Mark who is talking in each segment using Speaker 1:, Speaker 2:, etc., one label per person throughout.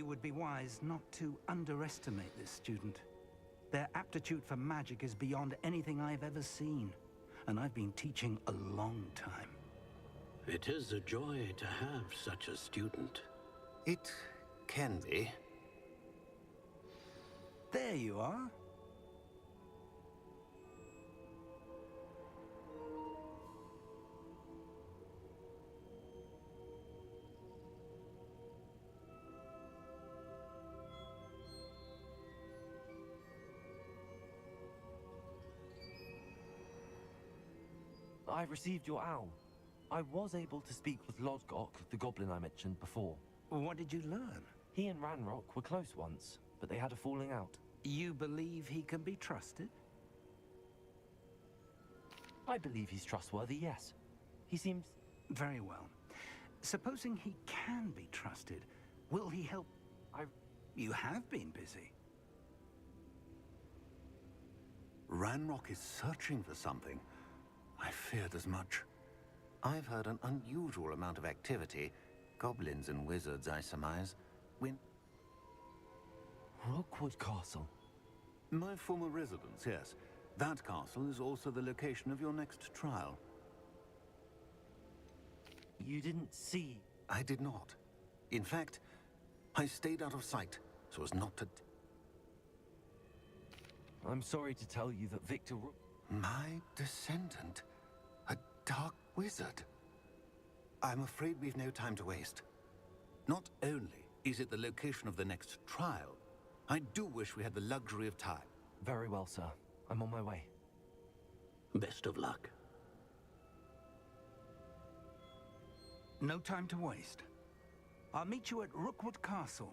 Speaker 1: you would be wise not to underestimate this student. Their aptitude for magic is beyond anything I've ever seen, and I've been teaching a long time.
Speaker 2: It is a joy to have such a student.
Speaker 3: It can be.
Speaker 1: There you are.
Speaker 4: I received your owl. I was able to speak with Lodgok, the goblin I mentioned before.
Speaker 1: What did you learn?
Speaker 4: He and Ranrock were close once, but they had a falling out.
Speaker 1: You believe he can be trusted?
Speaker 4: I believe he's trustworthy, yes. He seems...
Speaker 1: Very well. Supposing he can be trusted, will he help? You have been busy.
Speaker 3: Ranrock is searching for something. I feared as much. I've heard an unusual amount of activity. Goblins and wizards, I surmise.
Speaker 4: Rookwood Castle.
Speaker 3: My former residence, yes. That castle is also the location of your next trial.
Speaker 4: You didn't see...
Speaker 3: I did not. In fact, I stayed out of sight, so as not to...
Speaker 4: I'm sorry to tell you that Victor Rook...
Speaker 3: My descendant? A dark wizard? I'm afraid we've no time to waste. Not only is it the location of the next trial, I do wish we had the luxury of time.
Speaker 4: Very well, sir. I'm on my way.
Speaker 2: Best of luck.
Speaker 1: No time to waste. I'll meet you at Rookwood Castle.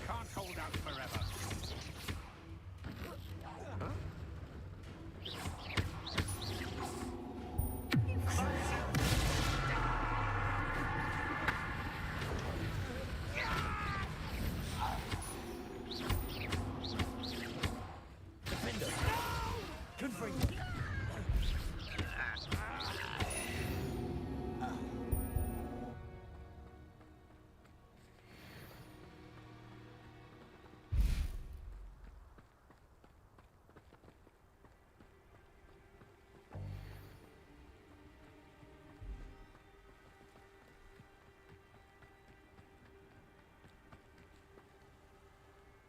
Speaker 5: Can't hold out forever.
Speaker 4: Defender! Confront!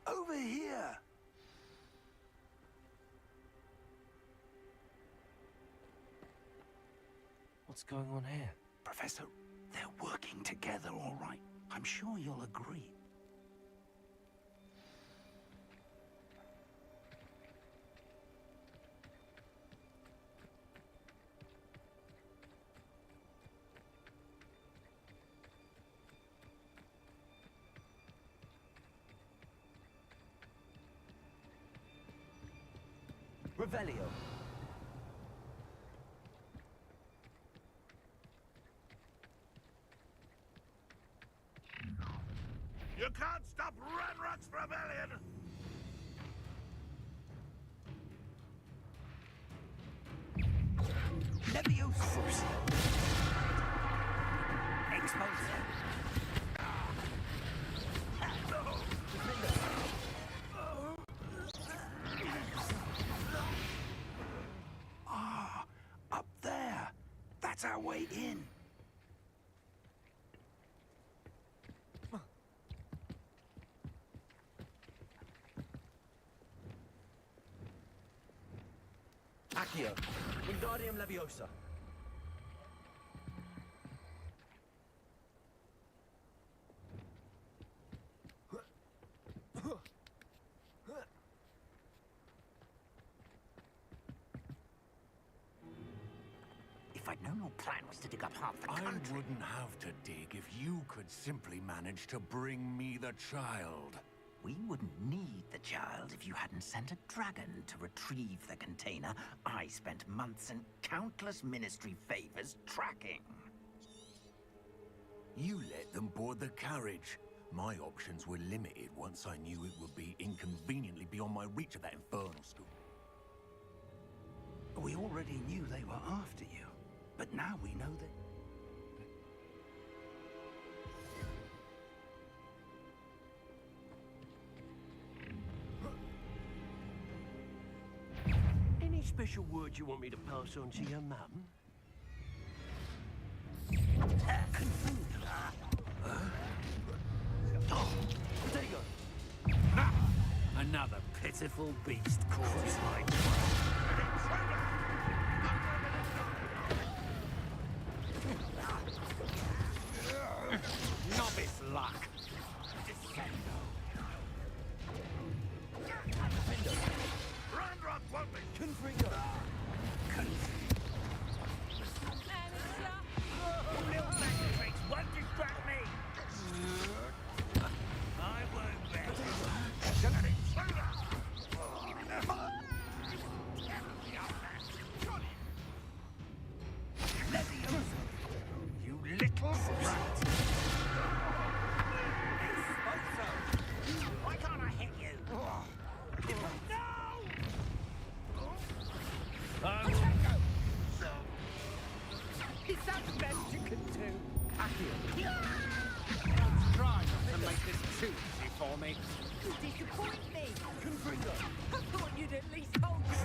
Speaker 1: Over here!
Speaker 4: What's going on here?
Speaker 1: Professor, they're working together, all right. I'm sure you'll agree.
Speaker 4: Revelio.
Speaker 5: You can't stop Ranrock's rebellion!
Speaker 1: Leviosa! Expulsa! way in.
Speaker 4: Accio, Wingardium Leviosa.
Speaker 6: If I'd known your plan was to dig up half the
Speaker 7: I
Speaker 6: country...
Speaker 7: wouldn't have to dig if you could simply manage to bring me the child.
Speaker 6: We wouldn't need the child if you hadn't sent a dragon to retrieve the container I spent months and countless ministry favors tracking.
Speaker 7: You let them board the carriage. My options were limited once I knew it would be inconveniently beyond my reach at that infernal school.
Speaker 1: We already knew they were after you, but now we know that...
Speaker 8: Any special word you want me to pass on to your mum?
Speaker 2: Another pitiful beast corpse like novice luck.
Speaker 5: Ranrock won't be...
Speaker 4: Confringo.
Speaker 5: Little magistrates won't distract me! I won't bet.
Speaker 1: You little rat!
Speaker 6: Why can't I hit you?
Speaker 8: Is that the best you can do?
Speaker 4: Accio.
Speaker 2: Try not to make this too easy for me.
Speaker 9: You disappoint me.
Speaker 4: Confringo.
Speaker 9: I thought you'd at least hold your...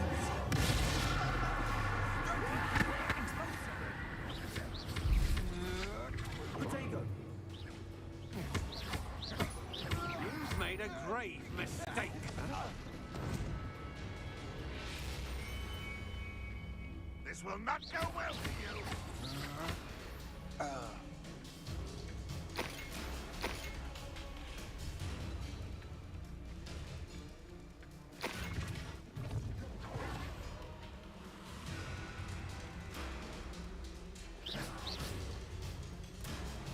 Speaker 4: Protego.
Speaker 2: You've made a grave mistake.
Speaker 5: This will not go well for you!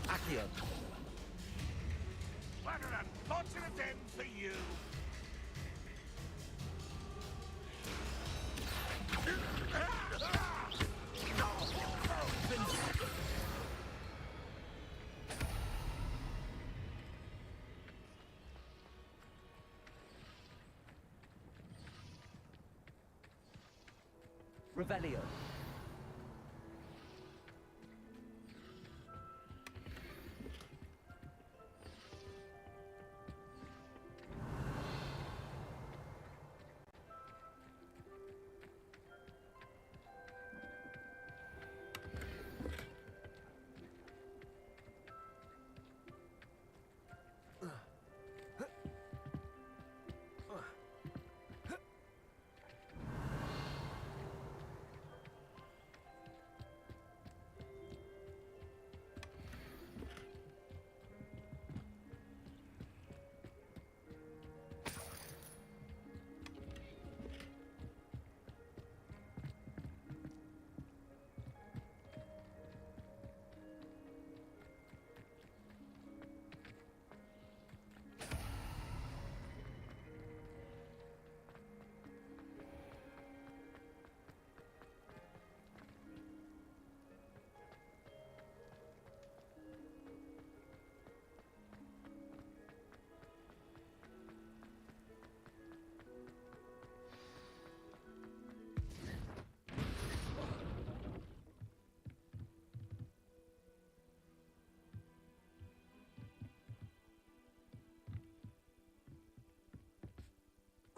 Speaker 4: Accio.
Speaker 5: What an unfortunate end for you!
Speaker 4: Revelio.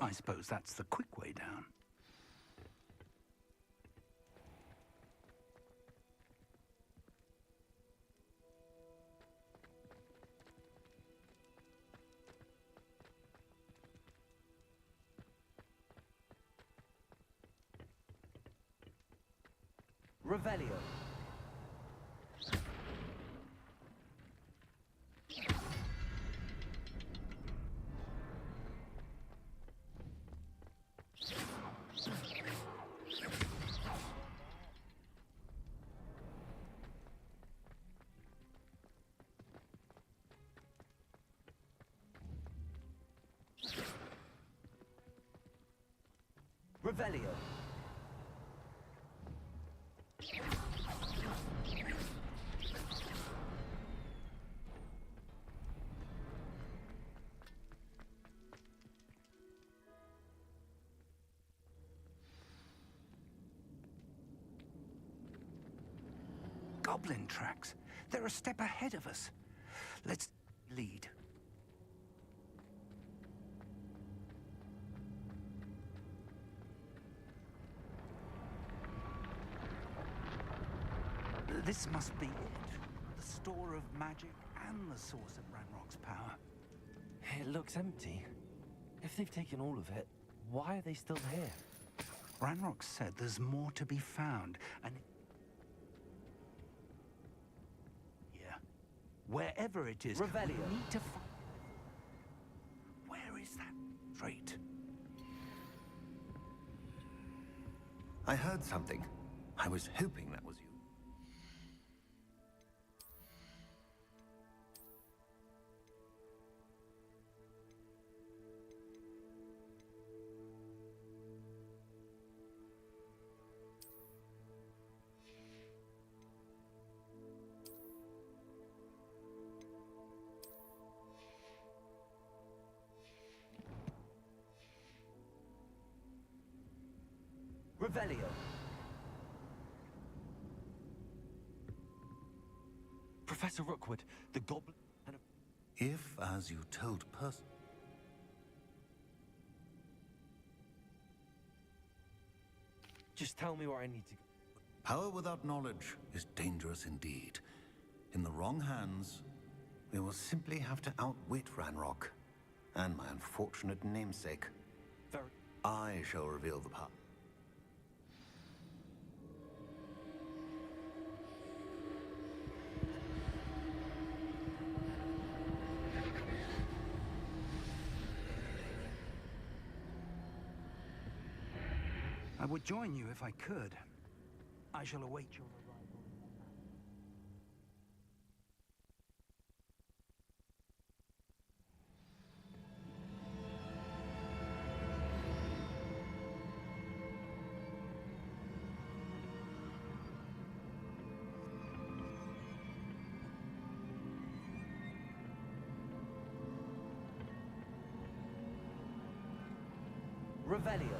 Speaker 1: I suppose that's the quick way down.
Speaker 4: Revelio. Revelio.
Speaker 1: Goblin tracks. They're a step ahead of us. Let's lead. This must be it. The store of magic and the source of Ranrock's power.
Speaker 4: It looks empty. If they've taken all of it, why are they still here?
Speaker 1: Ranrock said there's more to be found, and... yeah. Wherever it is,
Speaker 4: Revelio.
Speaker 1: we need to find... Where is that trait?
Speaker 3: I heard something. I was hoping that was you.
Speaker 4: Revelio. Professor Rookwood, the goblin and a...
Speaker 3: If, as you told Percy...
Speaker 4: Just tell me where I need to go.
Speaker 3: Power without knowledge is dangerous indeed. In the wrong hands, we will simply have to outwit Ranrock and my unfortunate namesake.
Speaker 4: Very...
Speaker 3: I shall reveal the power.
Speaker 1: I would join you if I could. I shall await your arrival.
Speaker 4: Revelio.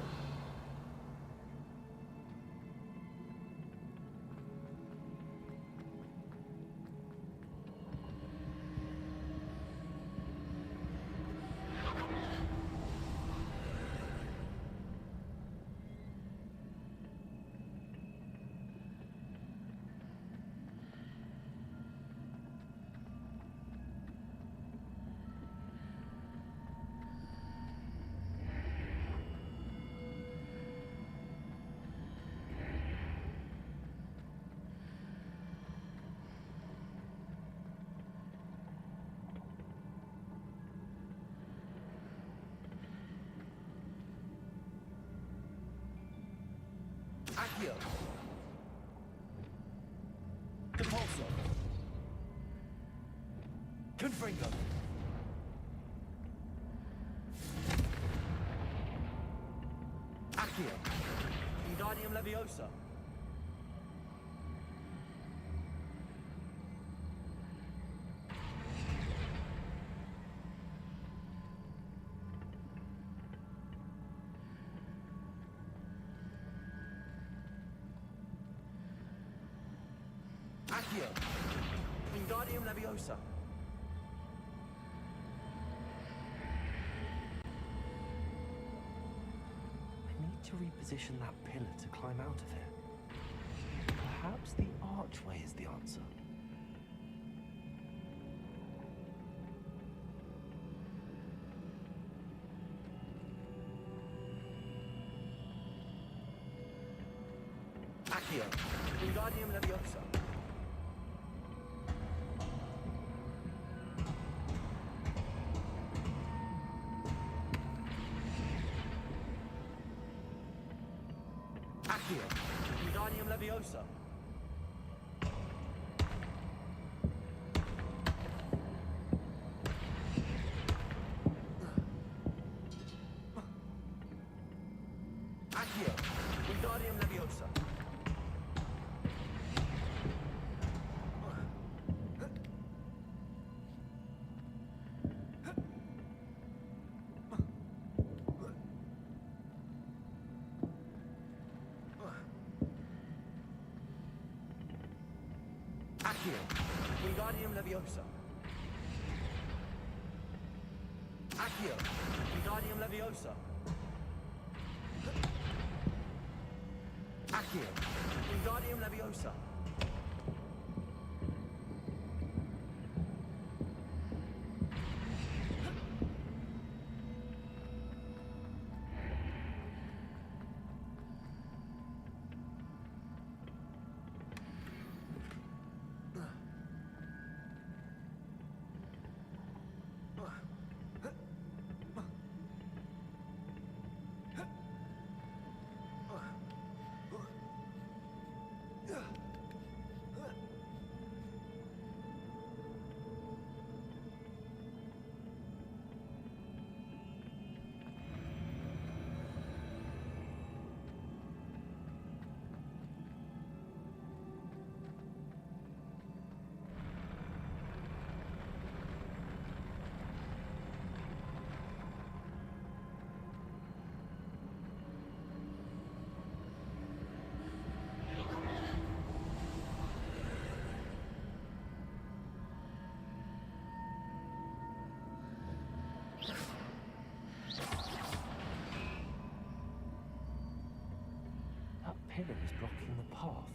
Speaker 4: Accio. Compulso. Confringo. Accio. Wingardium Leviosa. Accio. Wingardium Leviosa. I need to reposition that pillar to climb out of it. Perhaps the archway is the answer. Accio.
Speaker 8: Wingardium Leviosa. Accio. Wingardium Leviosa. Accio. Wingardium Leviosa. Accio. Wingardium Leviosa. Accio. Wingardium Leviosa. Accio. Wingardium Leviosa.
Speaker 4: That pillar is blocking the path.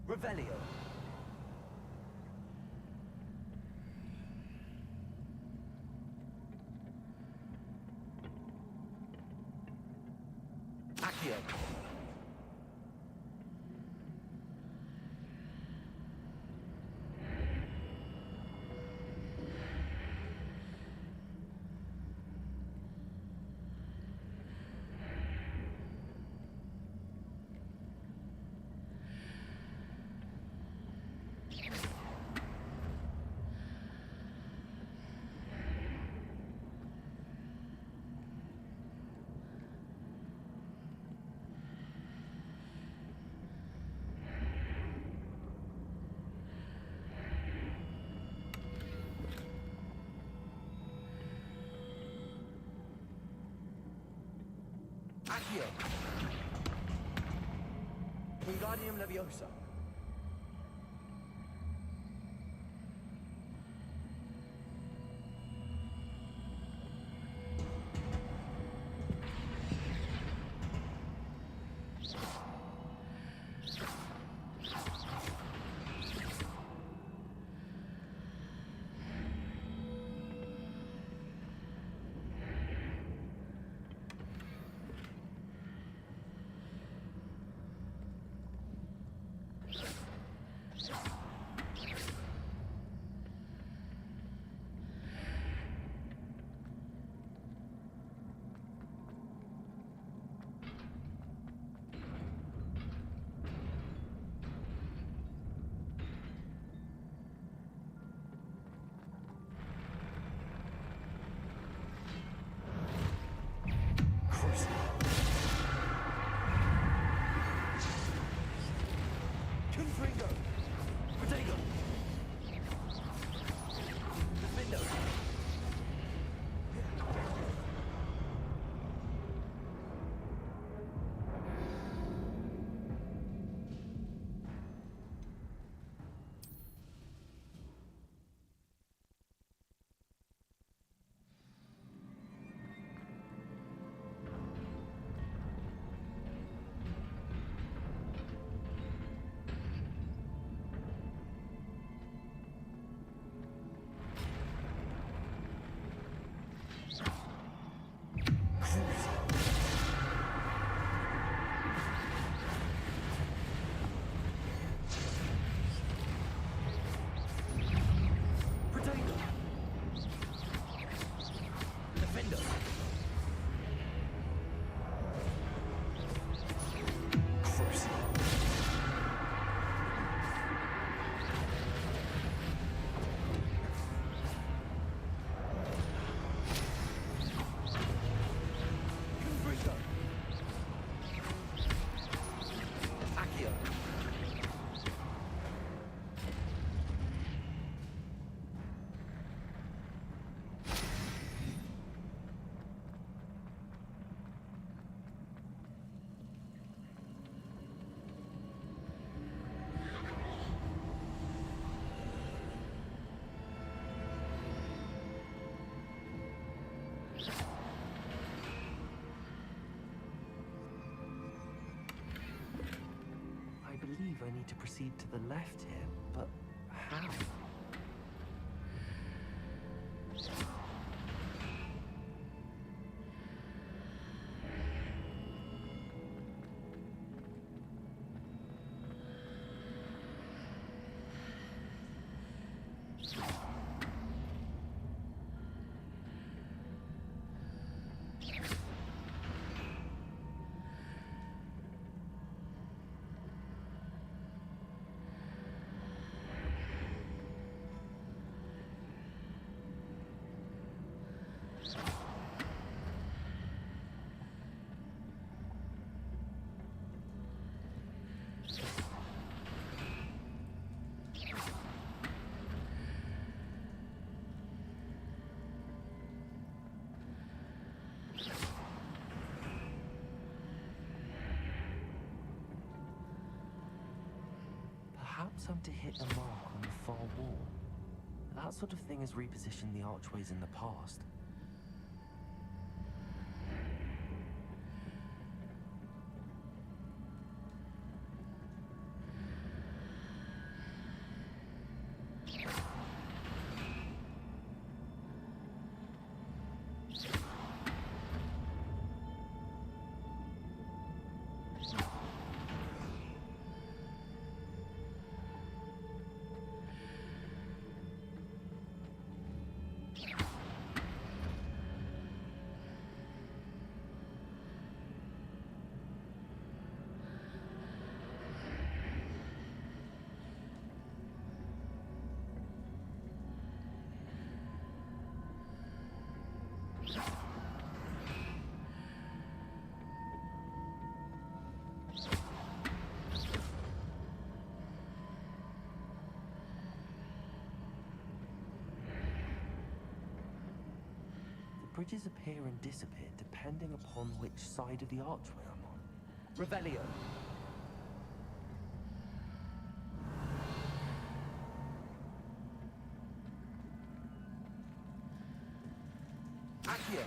Speaker 8: Revelio. Accio. Accio. Wingardium Leviosa.
Speaker 4: proceed to the left here, but how? Perhaps I'm to hit a mark on the far wall. That sort of thing has repositioned the archways in the past. Bridges appear and disappear depending upon which side of the archway I'm on. Revelio. Accio.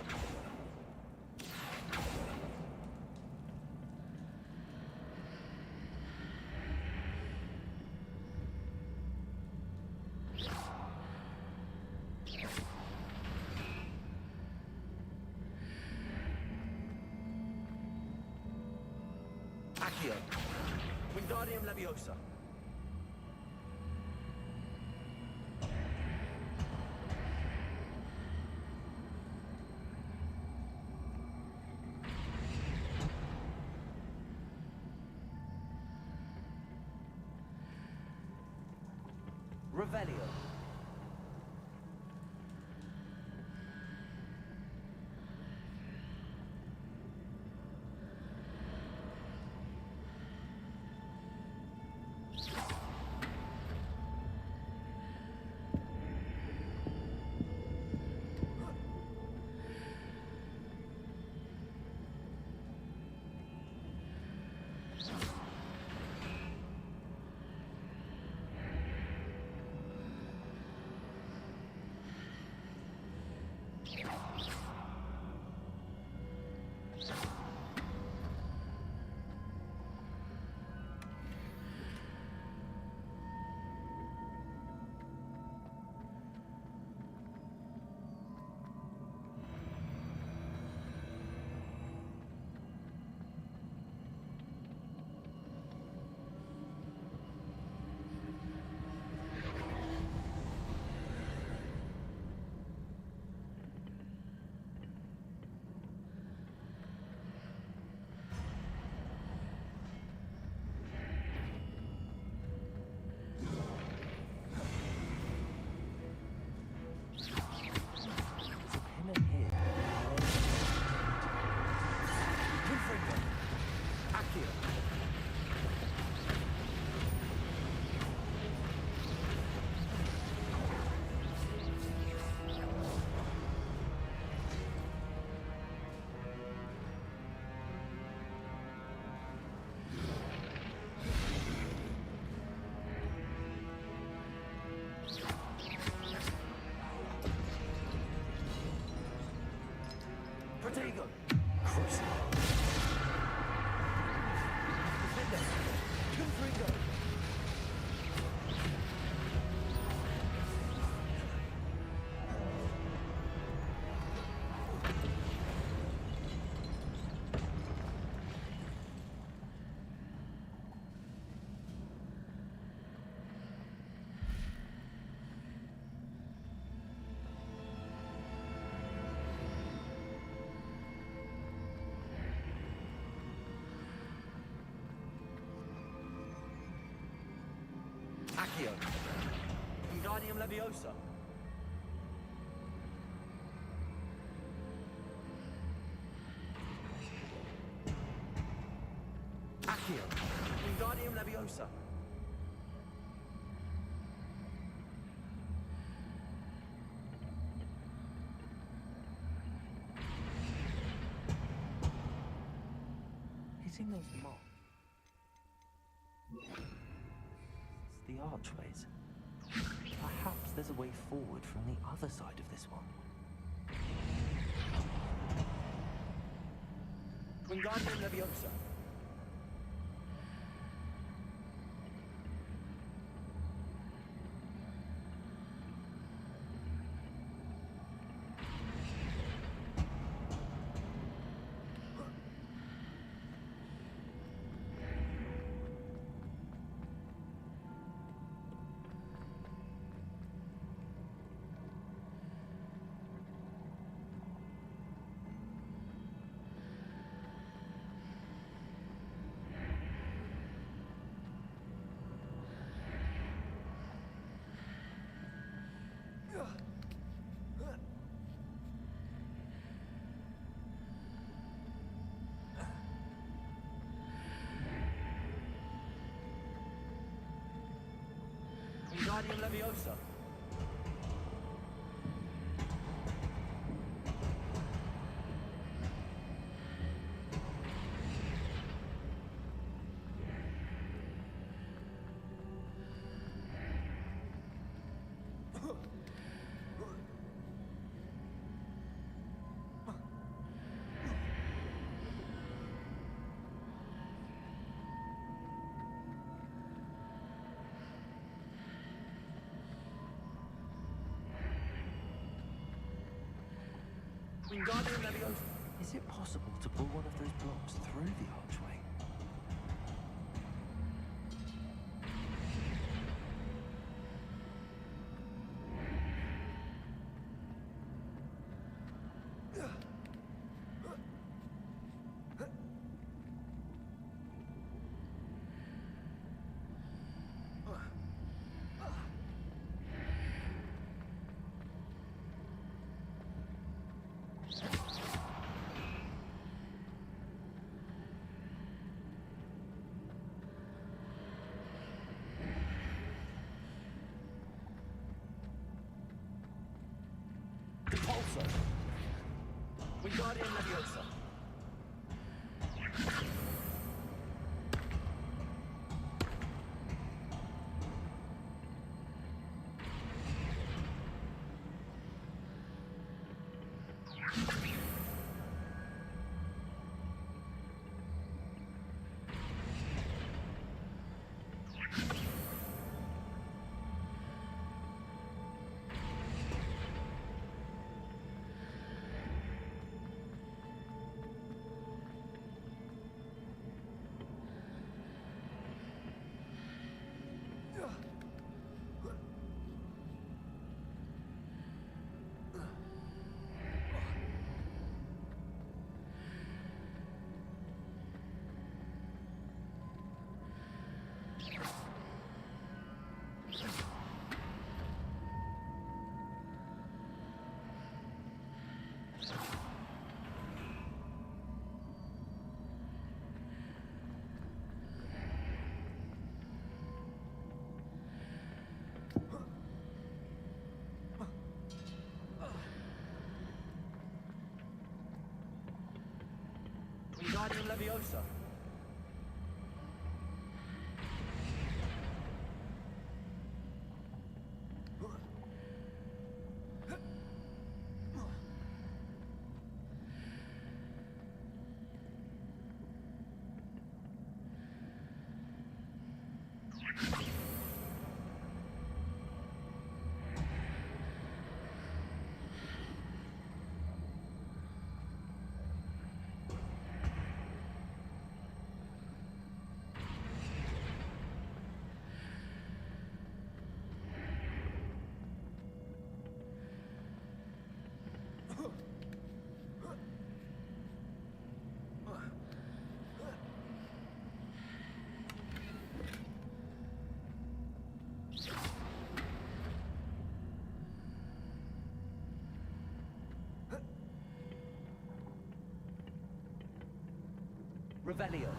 Speaker 4: Accio. Wingardium Leviosa. Revelio. Protego! Crucible! Defender! Confringo! Accio. Wingardium Leviosa. Accio. Wingardium Leviosa. Hitting those marks. It's the archways. Perhaps there's a way forward from the other side of this one. Wingardium Leviosa. Wingardium Leviosa. Wingardium Leviosa. Is it possible to pull one of those blocks through the archway? Repulsor. Wingardium Leviosa. Wingardium Leviosa. Revelio.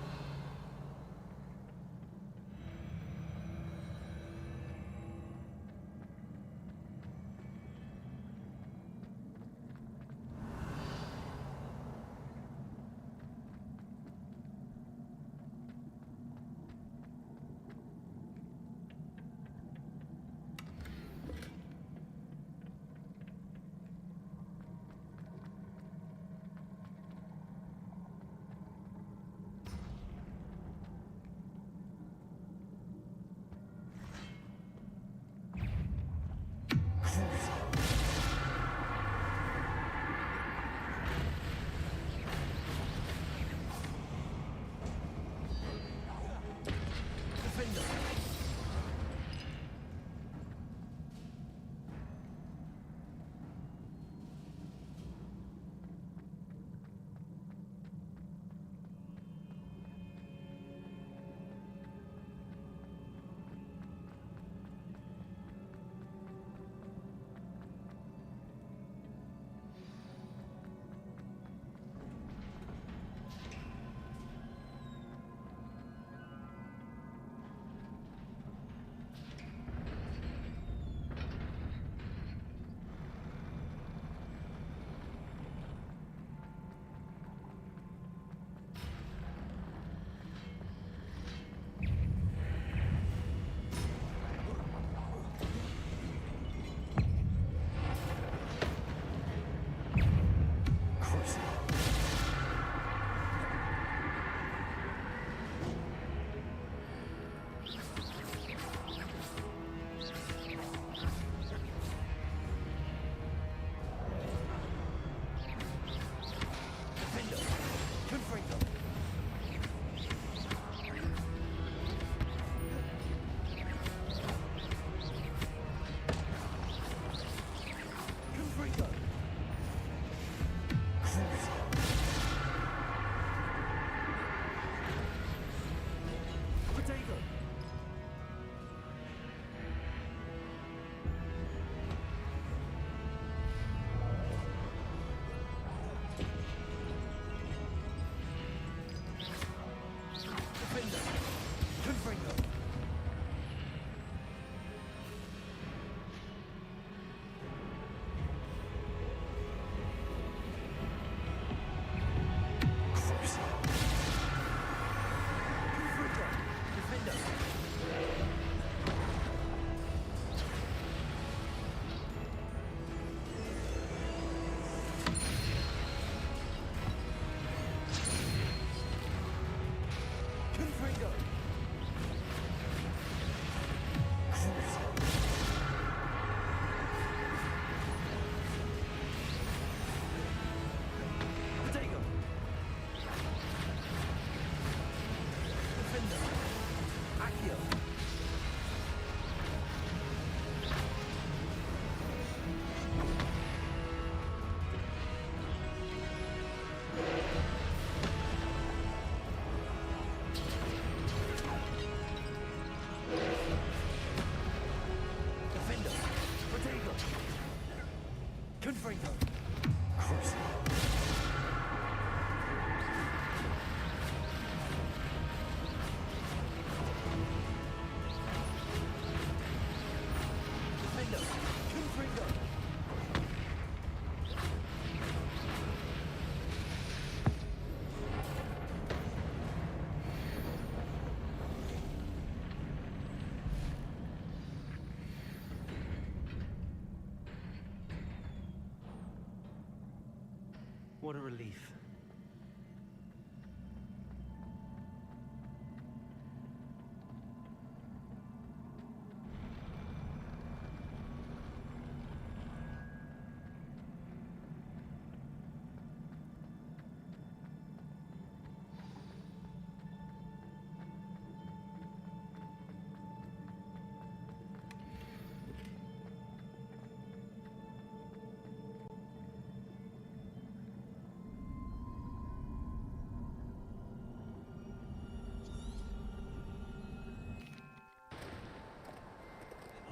Speaker 8: What a relief.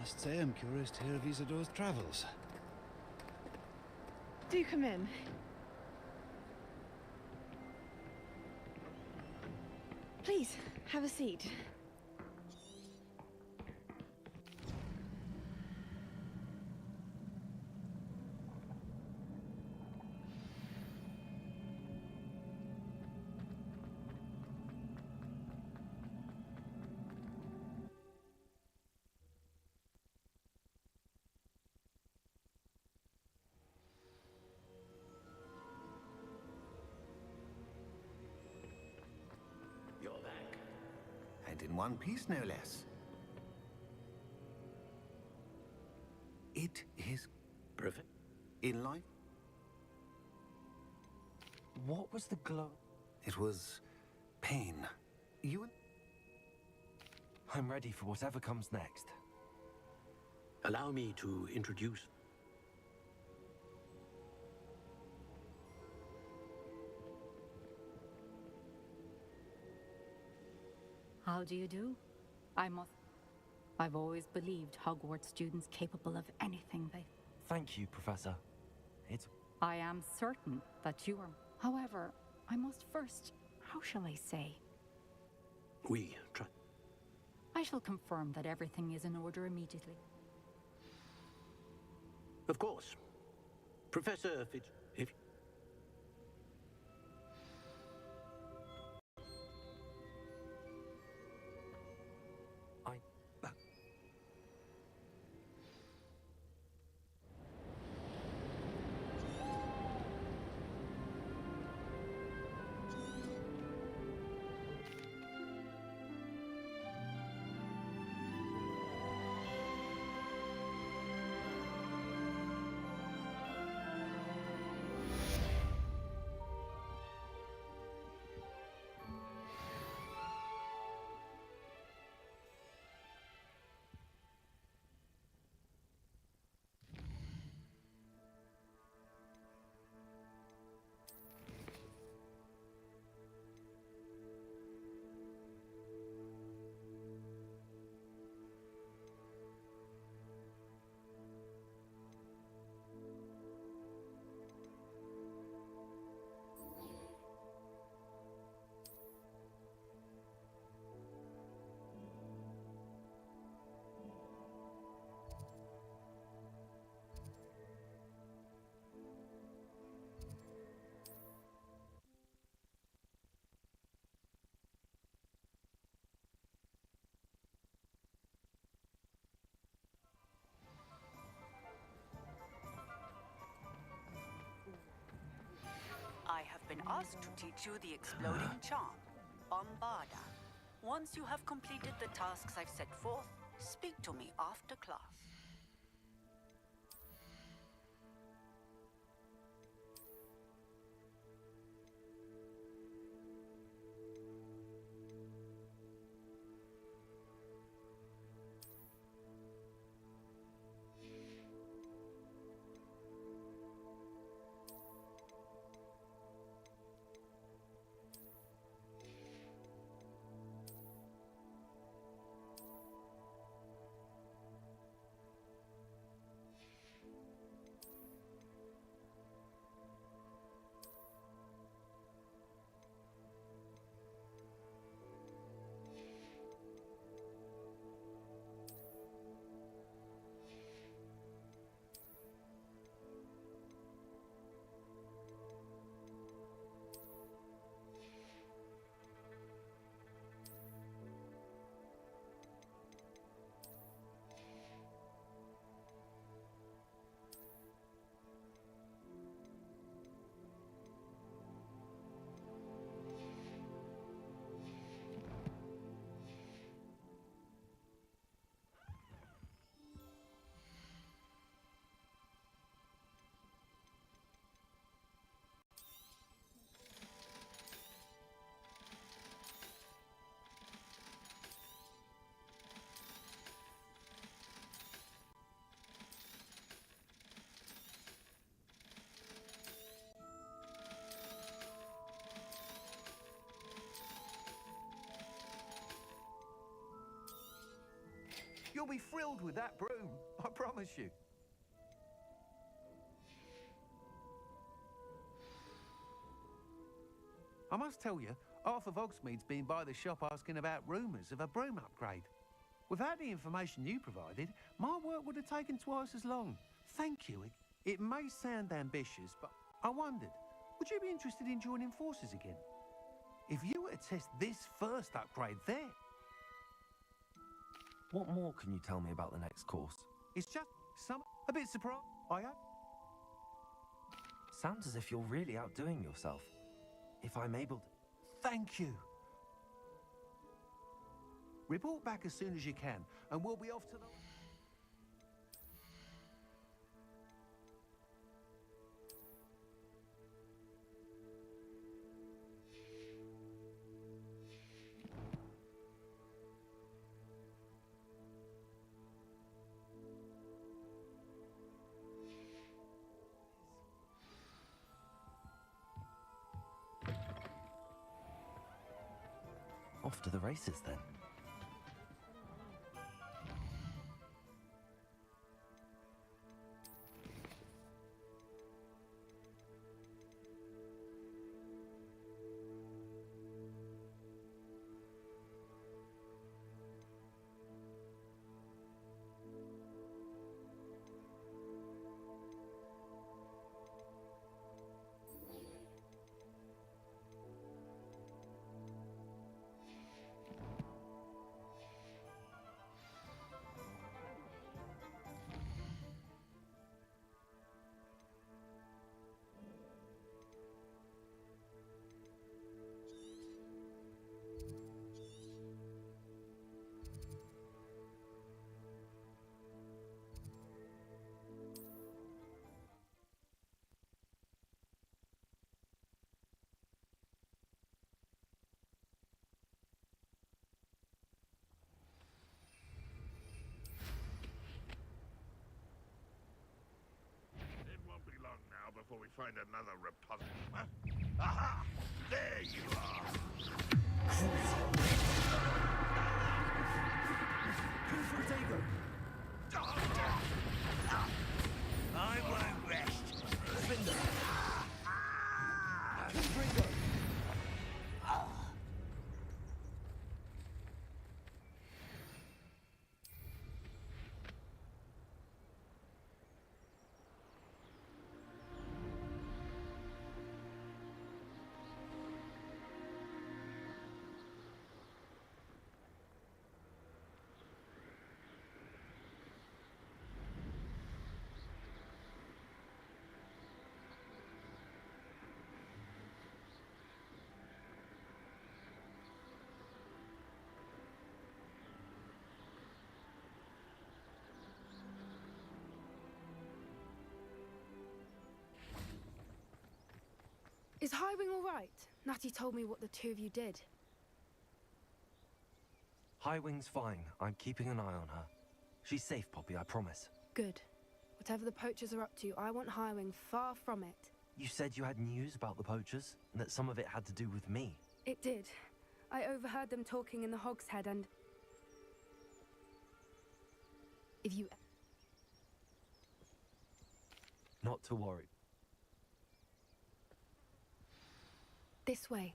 Speaker 10: Must say I'm curious to hear of Isadore's travels.
Speaker 9: Do come in.
Speaker 11: Please, have a seat.
Speaker 2: You're back.
Speaker 3: And in one piece, no less. It is
Speaker 2: Perfect.
Speaker 3: in life.
Speaker 4: What was the glow?
Speaker 3: It was pain. You and
Speaker 4: I'm ready for whatever comes next.
Speaker 2: Allow me to introduce.
Speaker 12: How do you do? I've always believed Hogwarts students capable of anything they...
Speaker 4: Thank you, Professor.
Speaker 12: I am certain that you are... However, I must first... How shall I say?
Speaker 2: We try.
Speaker 12: I shall confirm that everything is in order immediately.
Speaker 2: Of course. Professor Fitz... If...
Speaker 13: I have been asked to teach you the exploding charm, Bombarda. Once you have completed the tasks I've set forth, speak to me after class.
Speaker 14: You'll be thrilled with that broom, I promise you. I must tell you, Half of Hogsmeade's been by the shop asking about rumours of a broom upgrade. Without the information you provided, my work would have taken twice as long. Thank you. It may sound ambitious, but I wondered, would you be interested in joining forces again? If you were to test this first upgrade there...
Speaker 4: What more can you tell me about the next course?
Speaker 14: It's just a bit surprised, I hope.
Speaker 4: Sounds as if you're really outdoing yourself. If I'm able to...
Speaker 14: Thank you. Report back as soon as you can, and we'll be off to the...
Speaker 4: Off to the races, then.
Speaker 5: Before we find another repository. Huh? Aha! There you are!
Speaker 8: I won't rest. Spindle.
Speaker 11: Is Highwing all right? Natty told me what the two of you did.
Speaker 4: Highwing's fine. I'm keeping an eye on her. She's safe, Poppy, I promise.
Speaker 11: Good. Whatever the poachers are up to, I want Highwing far from it.
Speaker 4: You said you had news about the poachers, and that some of it had to do with me.
Speaker 11: It did. I overheard them talking in the Hogshead and... If you...
Speaker 4: Not to worry.
Speaker 11: This way.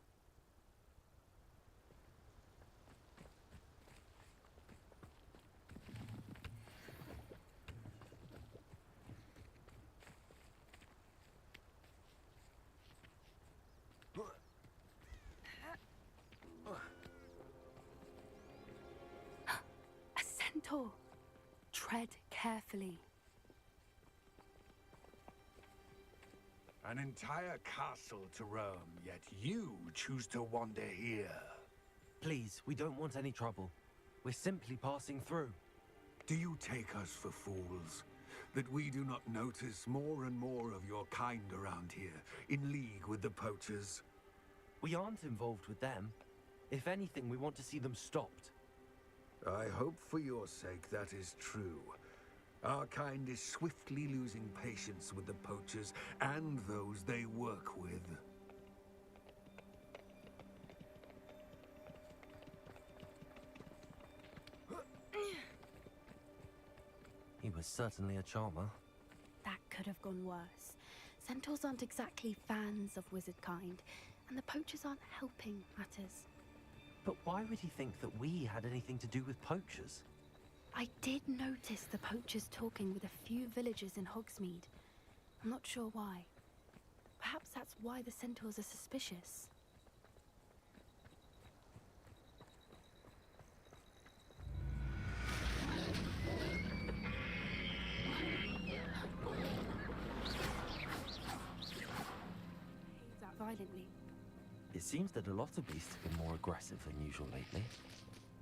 Speaker 11: A centaur. Tread carefully.
Speaker 5: An entire castle to roam, yet you choose to wander here.
Speaker 4: Please, we don't want any trouble. We're simply passing through.
Speaker 5: Do you take us for fools? That we do not notice more and more of your kind around here, in league with the poachers?
Speaker 4: We aren't involved with them. If anything, we want to see them stopped.
Speaker 5: I hope for your sake that is true. Our kind is swiftly losing patience with the poachers and those they work with.
Speaker 4: He was certainly a charmer.
Speaker 11: That could have gone worse. Centaurs aren't exactly fans of wizard kind, and the poachers aren't helping matters.
Speaker 4: But why would he think that we had anything to do with poachers?
Speaker 11: I did notice the poachers talking with a few villagers in Hogsmeade. I'm not sure why. Perhaps that's why the centaurs are suspicious. Behaves out violently.
Speaker 4: It seems that a lot of beasts have been more aggressive than usual lately.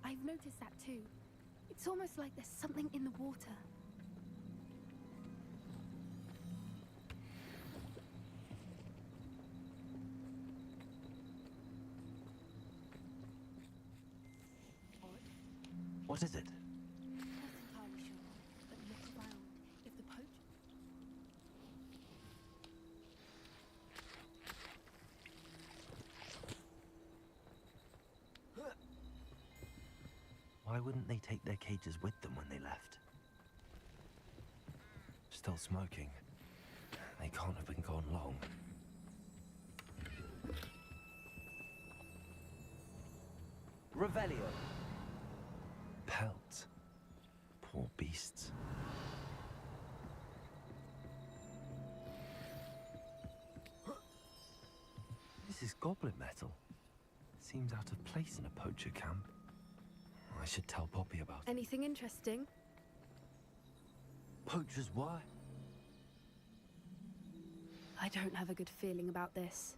Speaker 11: I've noticed that too. It's almost like there's something in the water.
Speaker 4: What is it?
Speaker 11: Not entirely sure, but look around. If the poach...
Speaker 4: Why wouldn't they take their cages with them when they left? Still smoking. They can't have been gone long. Revelio. Pelts. Poor beasts. This is goblin metal. Seems out of place in a poacher camp. I should tell Poppy about it.
Speaker 11: Anything interesting?
Speaker 4: Poachers, why?
Speaker 11: I don't have a good feeling about this.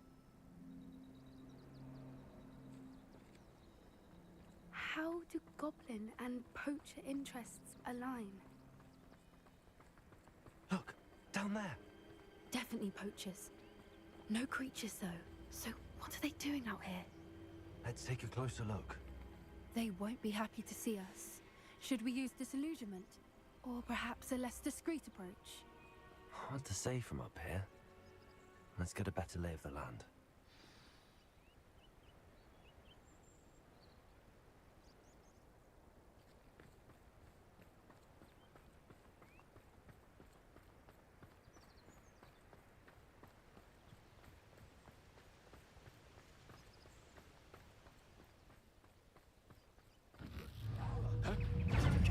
Speaker 11: How do goblin and poacher interests align?
Speaker 4: Look, down there.
Speaker 11: Definitely poachers. No creatures though. So what are they doing out here?
Speaker 4: Let's take a closer look.
Speaker 11: They won't be happy to see us. Should we use disillusionment? Or perhaps a less discreet approach?
Speaker 4: Hard to say from up here. Let's get a better lay of the land.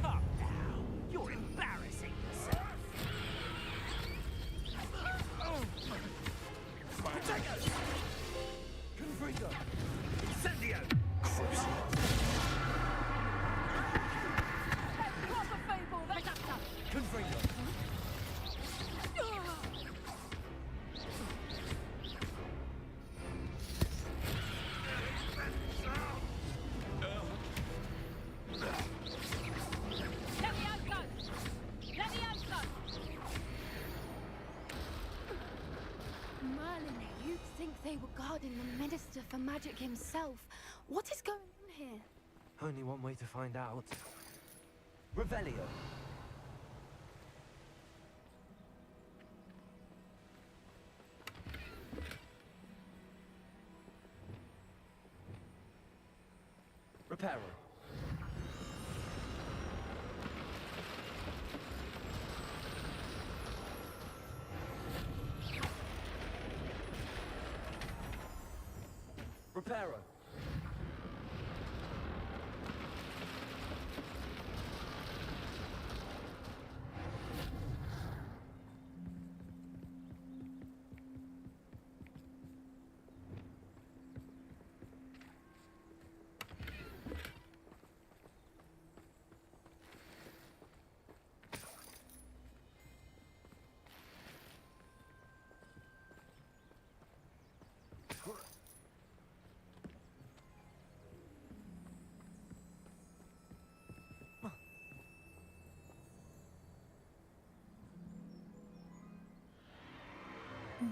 Speaker 9: Calm down. You're embarrassing yourself. Potatoes! Confringo! Incendio! Confringo!
Speaker 11: Merlin, you'd think they were guarding the Minister for Magic himself. What is going on here?
Speaker 4: Only one way to find out. Revelio. Reparo. Reparo.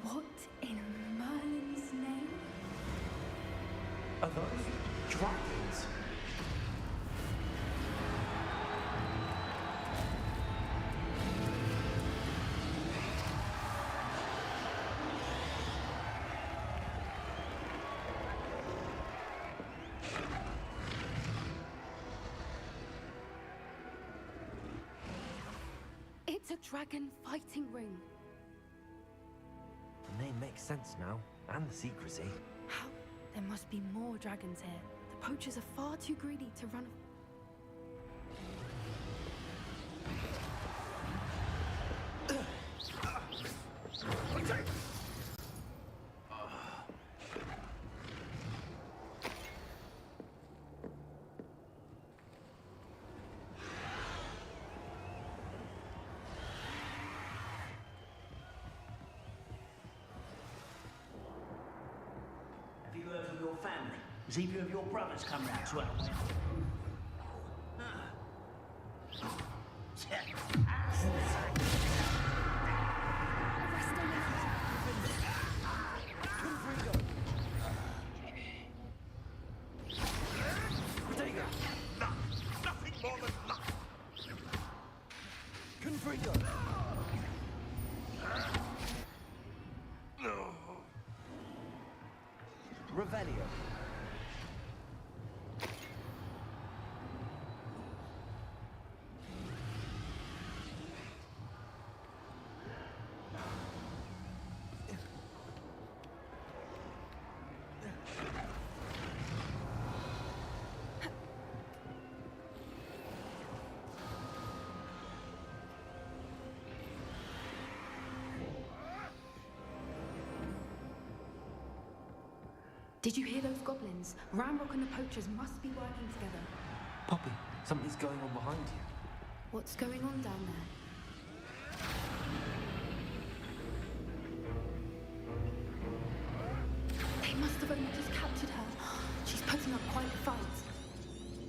Speaker 11: What in Merlin's name?
Speaker 4: Are those dragons?
Speaker 11: It's a dragon fighting ring.
Speaker 4: The name makes sense now, and the secrecy.
Speaker 11: How? There must be more dragons here. The poachers are far too greedy to run.
Speaker 6: Have you heard from your family? Has either of your brothers come round to our wedding?
Speaker 5: Nothing more than luck.
Speaker 8: Confringo! Revelio.
Speaker 11: Did you hear those goblins? Ramrock and the poachers must be working together.
Speaker 4: Poppy, something's going on behind you.
Speaker 11: What's going on down there? They must have only just captured her. She's putting up quite a fight.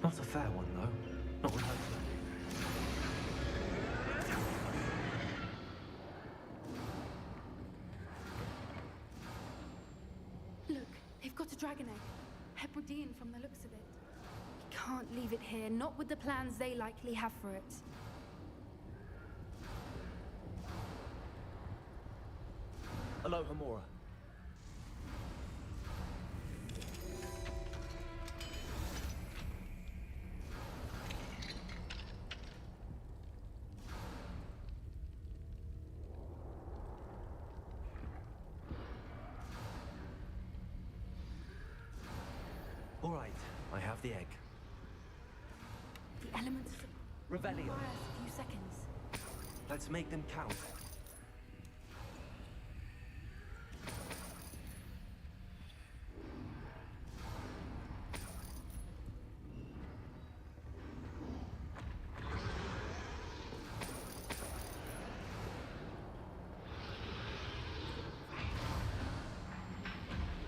Speaker 4: Not a fair one, though. Not with her.
Speaker 11: Look, they've got a dragon egg. Hebridean from the looks of it. We can't leave it here, not with the plans they likely have for it.
Speaker 8: Hello, Hamura.
Speaker 4: All right, I have the egg.
Speaker 11: The elements
Speaker 4: Revelio.
Speaker 11: require us a few seconds.
Speaker 4: Let's make them count.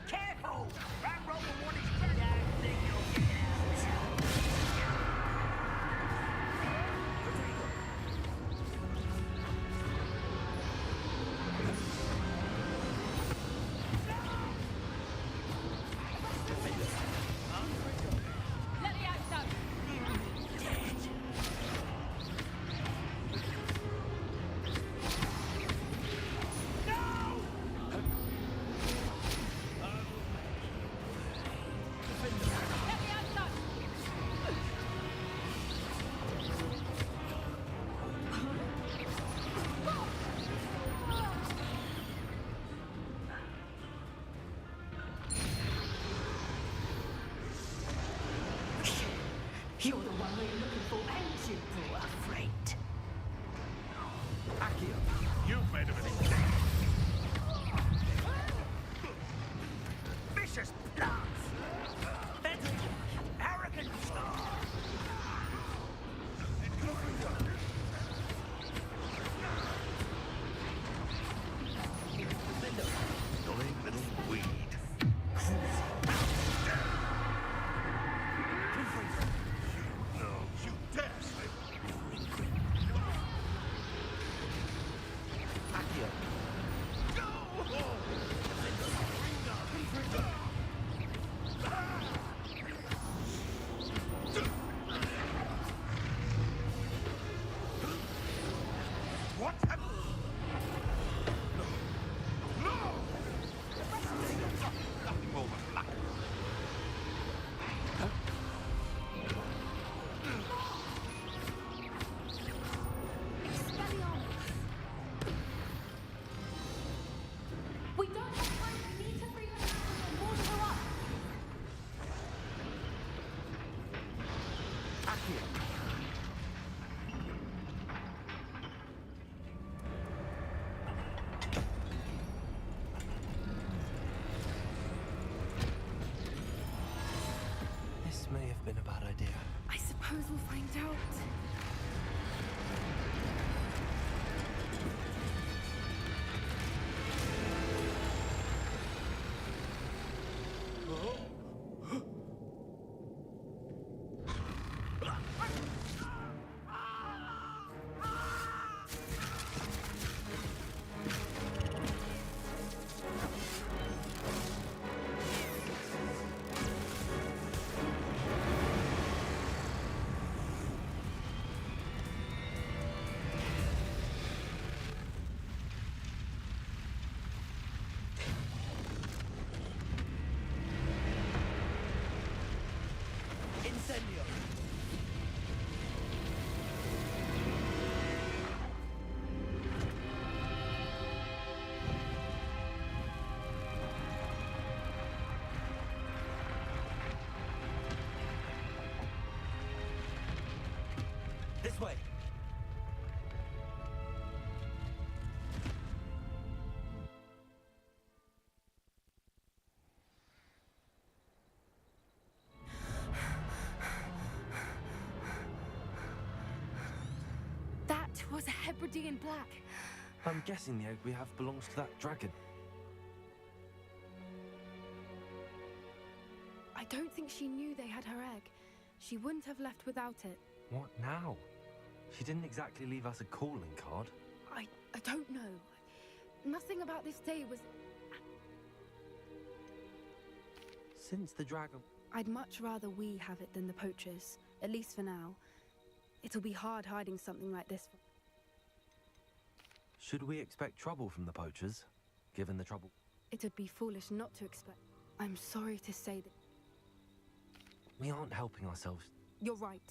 Speaker 6: Careful! Ramrock will want his friend. Don't think you'll get out. You're the one we're looking for, ain't you, poor afraid?
Speaker 5: Accio, you've made of it.
Speaker 6: Vicious plants! Fetid, arrogant star!
Speaker 5: Annoying little weed. No, you dare say.
Speaker 4: Accio. This may have been a bad idea.
Speaker 11: I suppose we'll find out.
Speaker 4: This way!
Speaker 11: That was a Hebridean black.
Speaker 4: I'm guessing the egg we have belongs to that dragon.
Speaker 11: I don't think she knew they had her egg. She wouldn't have left without it.
Speaker 4: What now? She didn't exactly leave us a calling card.
Speaker 11: I don't know. Nothing about this day was...
Speaker 4: Since the dragon...
Speaker 11: I'd much rather we have it than the poachers, at least for now. It'll be hard hiding something like this.
Speaker 4: Should we expect trouble from the poachers, given the trouble?
Speaker 11: It would be foolish not to expect. I'm sorry to say that...
Speaker 4: We aren't helping ourselves.
Speaker 11: You're right.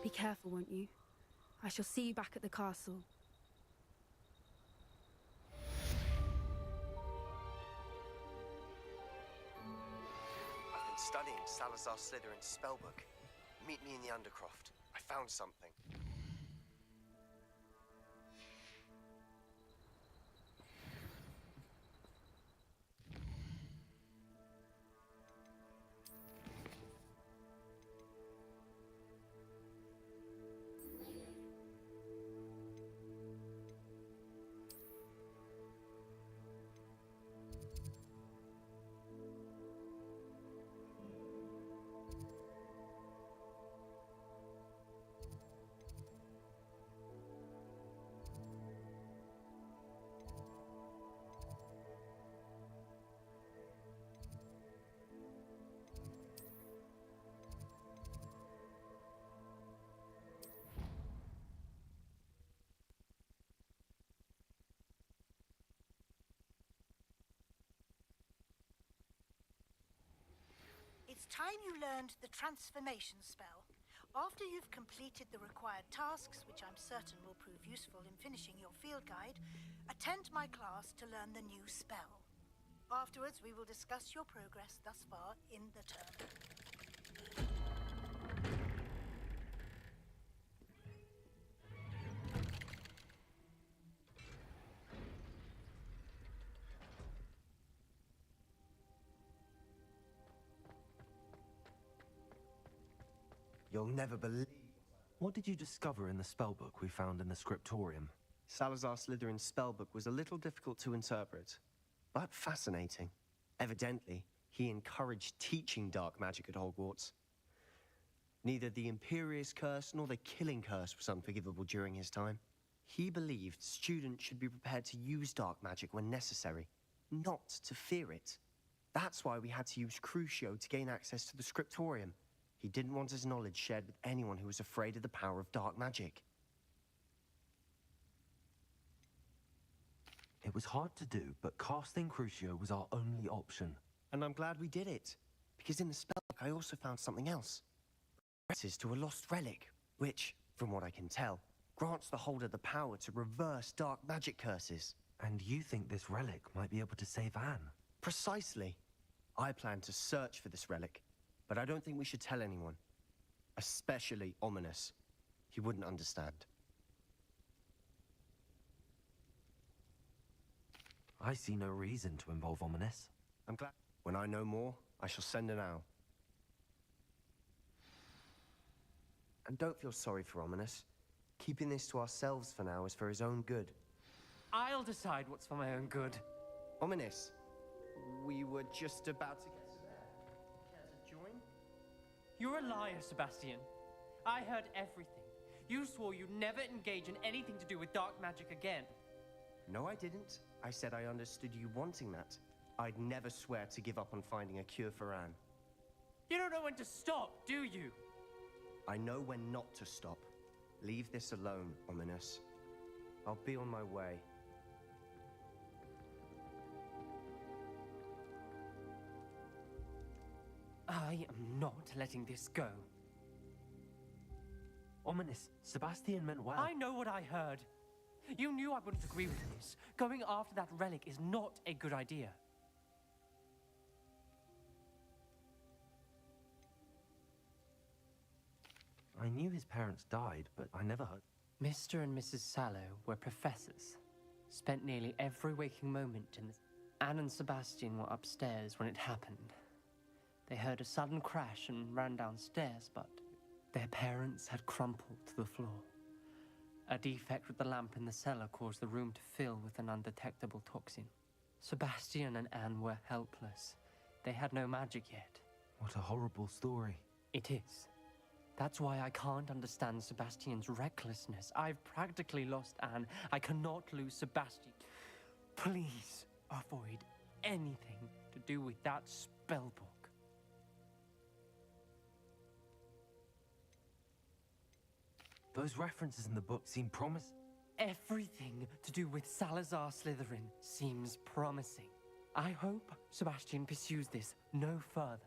Speaker 11: Be careful, won't you? I shall see you back at the castle.
Speaker 15: I've been studying Salazar Slytherin's spellbook. Meet me in the Undercroft. I found something.
Speaker 16: It's time you learned the transformation spell. After you've completed the required tasks, which I'm certain will prove useful in finishing your field guide, attend my class to learn the new spell. Afterwards, we will discuss your progress thus far in the term.
Speaker 15: You'll never believe...
Speaker 4: What did you discover in the spellbook we found in the scriptorium?
Speaker 15: Salazar Slytherin's spellbook was a little difficult to interpret, but fascinating. Evidently, he encouraged teaching dark magic at Hogwarts. Neither the Imperious Curse nor the Killing Curse was unforgivable during his time. He believed students should be prepared to use dark magic when necessary, not to fear it. That's why we had to use Crucio to gain access to the scriptorium. He didn't want his knowledge shared with anyone who was afraid of the power of dark magic.
Speaker 4: It was hard to do, but casting Crucio was our only option.
Speaker 15: And I'm glad we did it, because in the spellbook I also found something else. References to a lost relic, which, from what I can tell, grants the holder the power to reverse dark magic curses.
Speaker 4: And you think this relic might be able to save Anne?
Speaker 15: Precisely. I plan to search for this relic, but I don't think we should tell anyone. Especially Ominous. He wouldn't understand.
Speaker 4: I see no reason to involve Ominous.
Speaker 15: I'm glad. When I know more, I shall send her now. And don't feel sorry for Ominous. Keeping this to ourselves for now is for his own good.
Speaker 17: I'll decide what's for my own good.
Speaker 15: Ominous, we were just about to get to there. Care to join?
Speaker 17: You're a liar, Sebastian. I heard everything. You swore you'd never engage in anything to do with dark magic again.
Speaker 15: No, I didn't. I said I understood you wanting that. I'd never swear to give up on finding a cure for Anne.
Speaker 17: You don't know when to stop, do you?
Speaker 15: I know when not to stop. Leave this alone, Ominous. I'll be on my way.
Speaker 17: I am not letting this go.
Speaker 4: Ominous, Sebastian meant well.
Speaker 17: I know what I heard. You knew I wouldn't agree with this. Going after that relic is not a good idea.
Speaker 4: I knew his parents died, but I never heard.
Speaker 17: Mr. and Mrs. Sallow were professors. Spent nearly every waking moment in the... Anne and Sebastian were upstairs when it happened. They heard a sudden crash and ran downstairs, but their parents had crumpled to the floor. A defect with the lamp in the cellar caused the room to fill with an undetectable toxin. Sebastian and Anne were helpless. They had no magic yet.
Speaker 4: What a horrible story.
Speaker 17: It is. That's why I can't understand Sebastian's recklessness. I've practically lost Anne. I cannot lose Sebastian. Please avoid anything to do with that spellbook.
Speaker 4: Those references in the book seem promising.
Speaker 17: Everything to do with Salazar Slytherin seems promising. I hope Sebastian pursues this no further.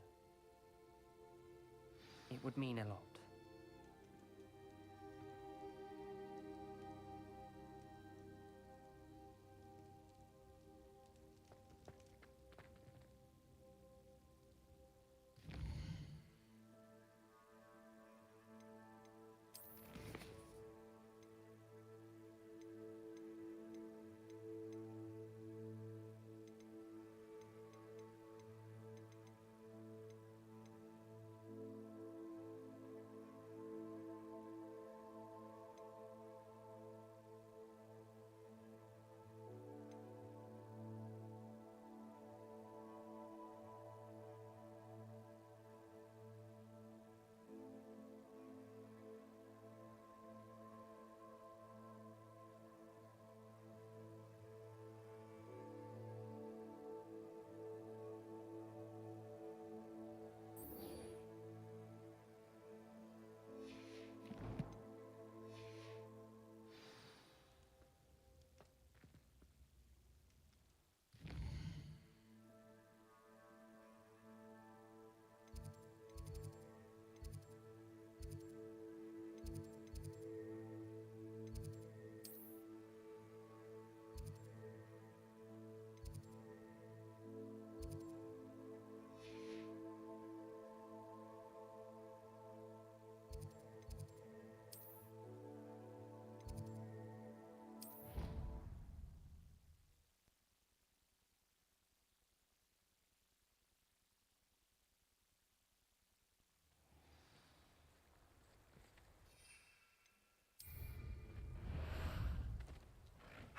Speaker 17: It would mean a lot.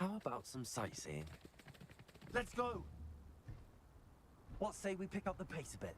Speaker 4: How about some sightseeing?
Speaker 1: Let's go!
Speaker 4: What say we pick up the pace a bit?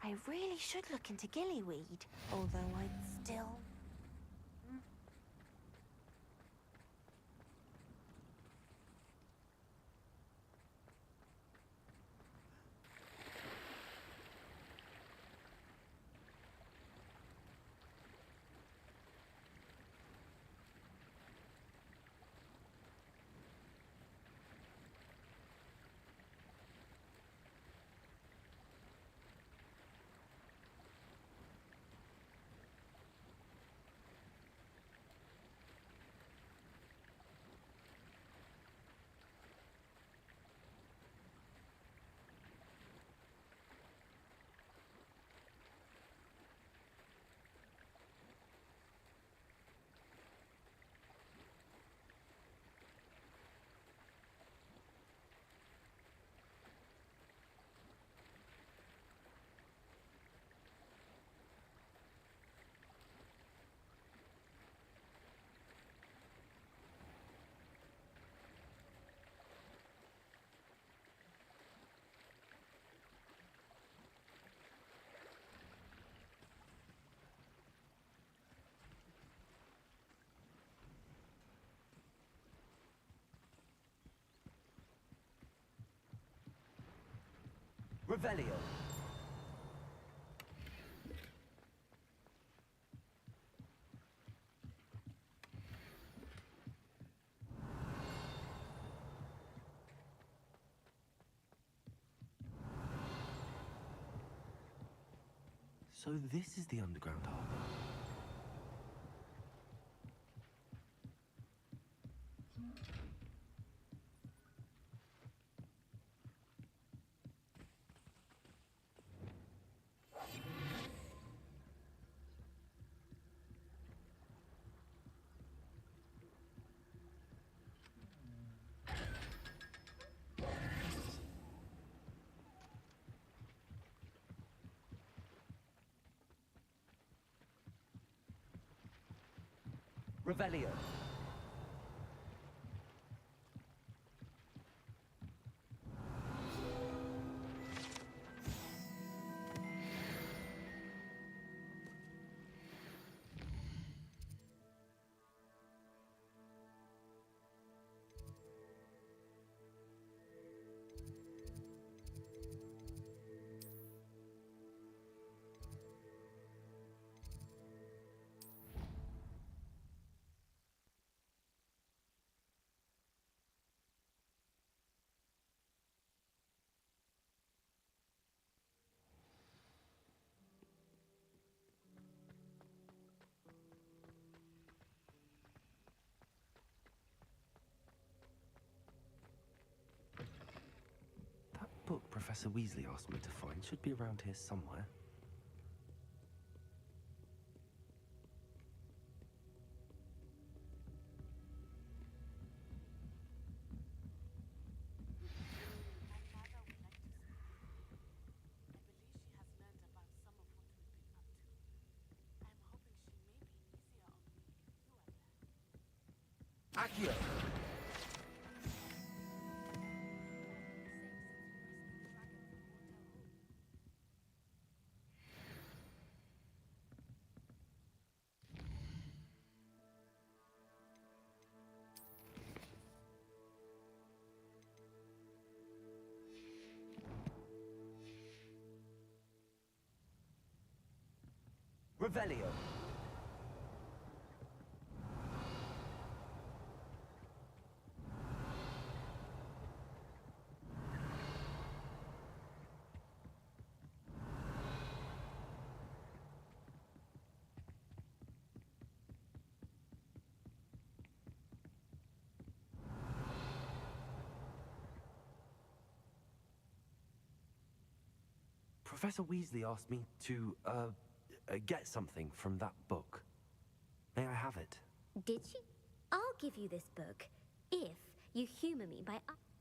Speaker 18: I really should look into gillyweed, although I'd still...
Speaker 17: Revelio.
Speaker 4: So this is the underground harbor.
Speaker 17: Revelio.
Speaker 4: That book Professor Weasley asked me to find should be around here somewhere.
Speaker 17: Accio. Revelio.
Speaker 4: Professor Weasley asked me to, get something from that book. May I have it?
Speaker 19: Did she? I'll give you this book, if you humor me by...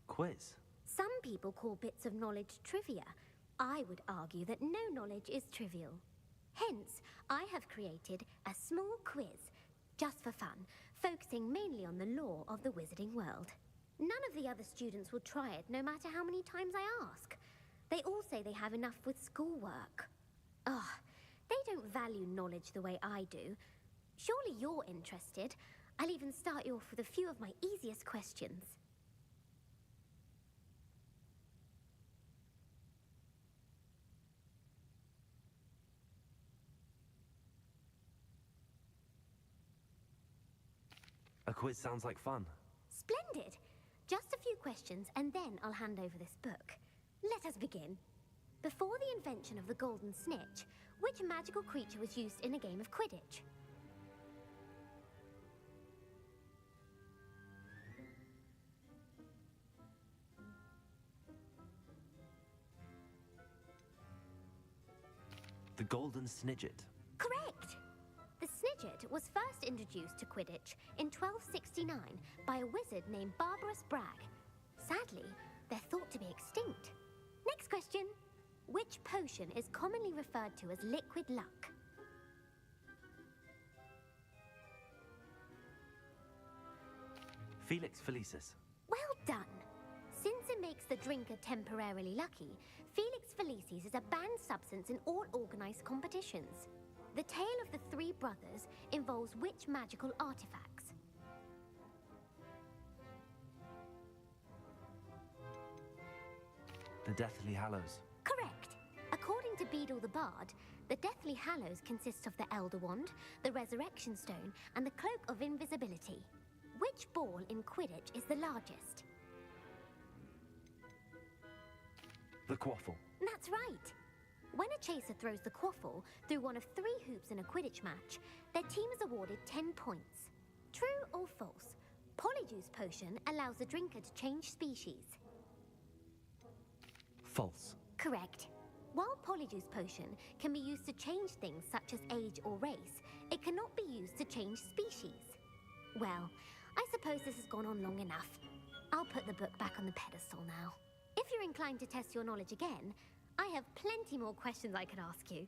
Speaker 4: Quiz?
Speaker 19: Some people call bits of knowledge trivia. I would argue that no knowledge is trivial. Hence, I have created a small quiz, just for fun, focusing mainly on the lore of the wizarding world. None of the other students will try it, no matter how many times I ask. They all say they have enough with schoolwork. Ugh, they don't value knowledge the way I do. Surely you're interested. I'll even start you off with a few of my easiest questions.
Speaker 4: A quiz sounds like fun.
Speaker 19: Splendid! Just a few questions, and then I'll hand over this book. Let us begin. Before the invention of the golden snitch, which magical creature was used in a game of Quidditch?
Speaker 4: The Golden Snidget.
Speaker 19: Correct! The Snidget was first introduced to Quidditch in 1269 by a wizard named Barbarous Bragg. Sadly, they're thought to be extinct. Next question. Which potion is commonly referred to as liquid luck?
Speaker 4: Felix Felicis.
Speaker 19: Well done. Since it makes the drinker temporarily lucky, Felix Felicis is a banned substance in all organized competitions. The tale of the three brothers involves which magical artifacts?
Speaker 4: The Deathly Hallows.
Speaker 19: Correct. According to Beedle the Bard, the Deathly Hallows consist of the Elder Wand, the Resurrection Stone, and the Cloak of Invisibility. Which ball in Quidditch is the largest?
Speaker 4: The quaffle.
Speaker 19: That's right. When a chaser throws the quaffle through one of 3 hoops in a Quidditch match, their team is awarded 10 points. True or false? Polyjuice Potion allows the drinker to change species.
Speaker 4: False.
Speaker 19: Correct. While Polyjuice Potion can be used to change things such as age or race, it cannot be used to change species. Well, I suppose this has gone on long enough. I'll put the book back on the pedestal now. If you're inclined to test your knowledge again, I have plenty more questions I could ask you.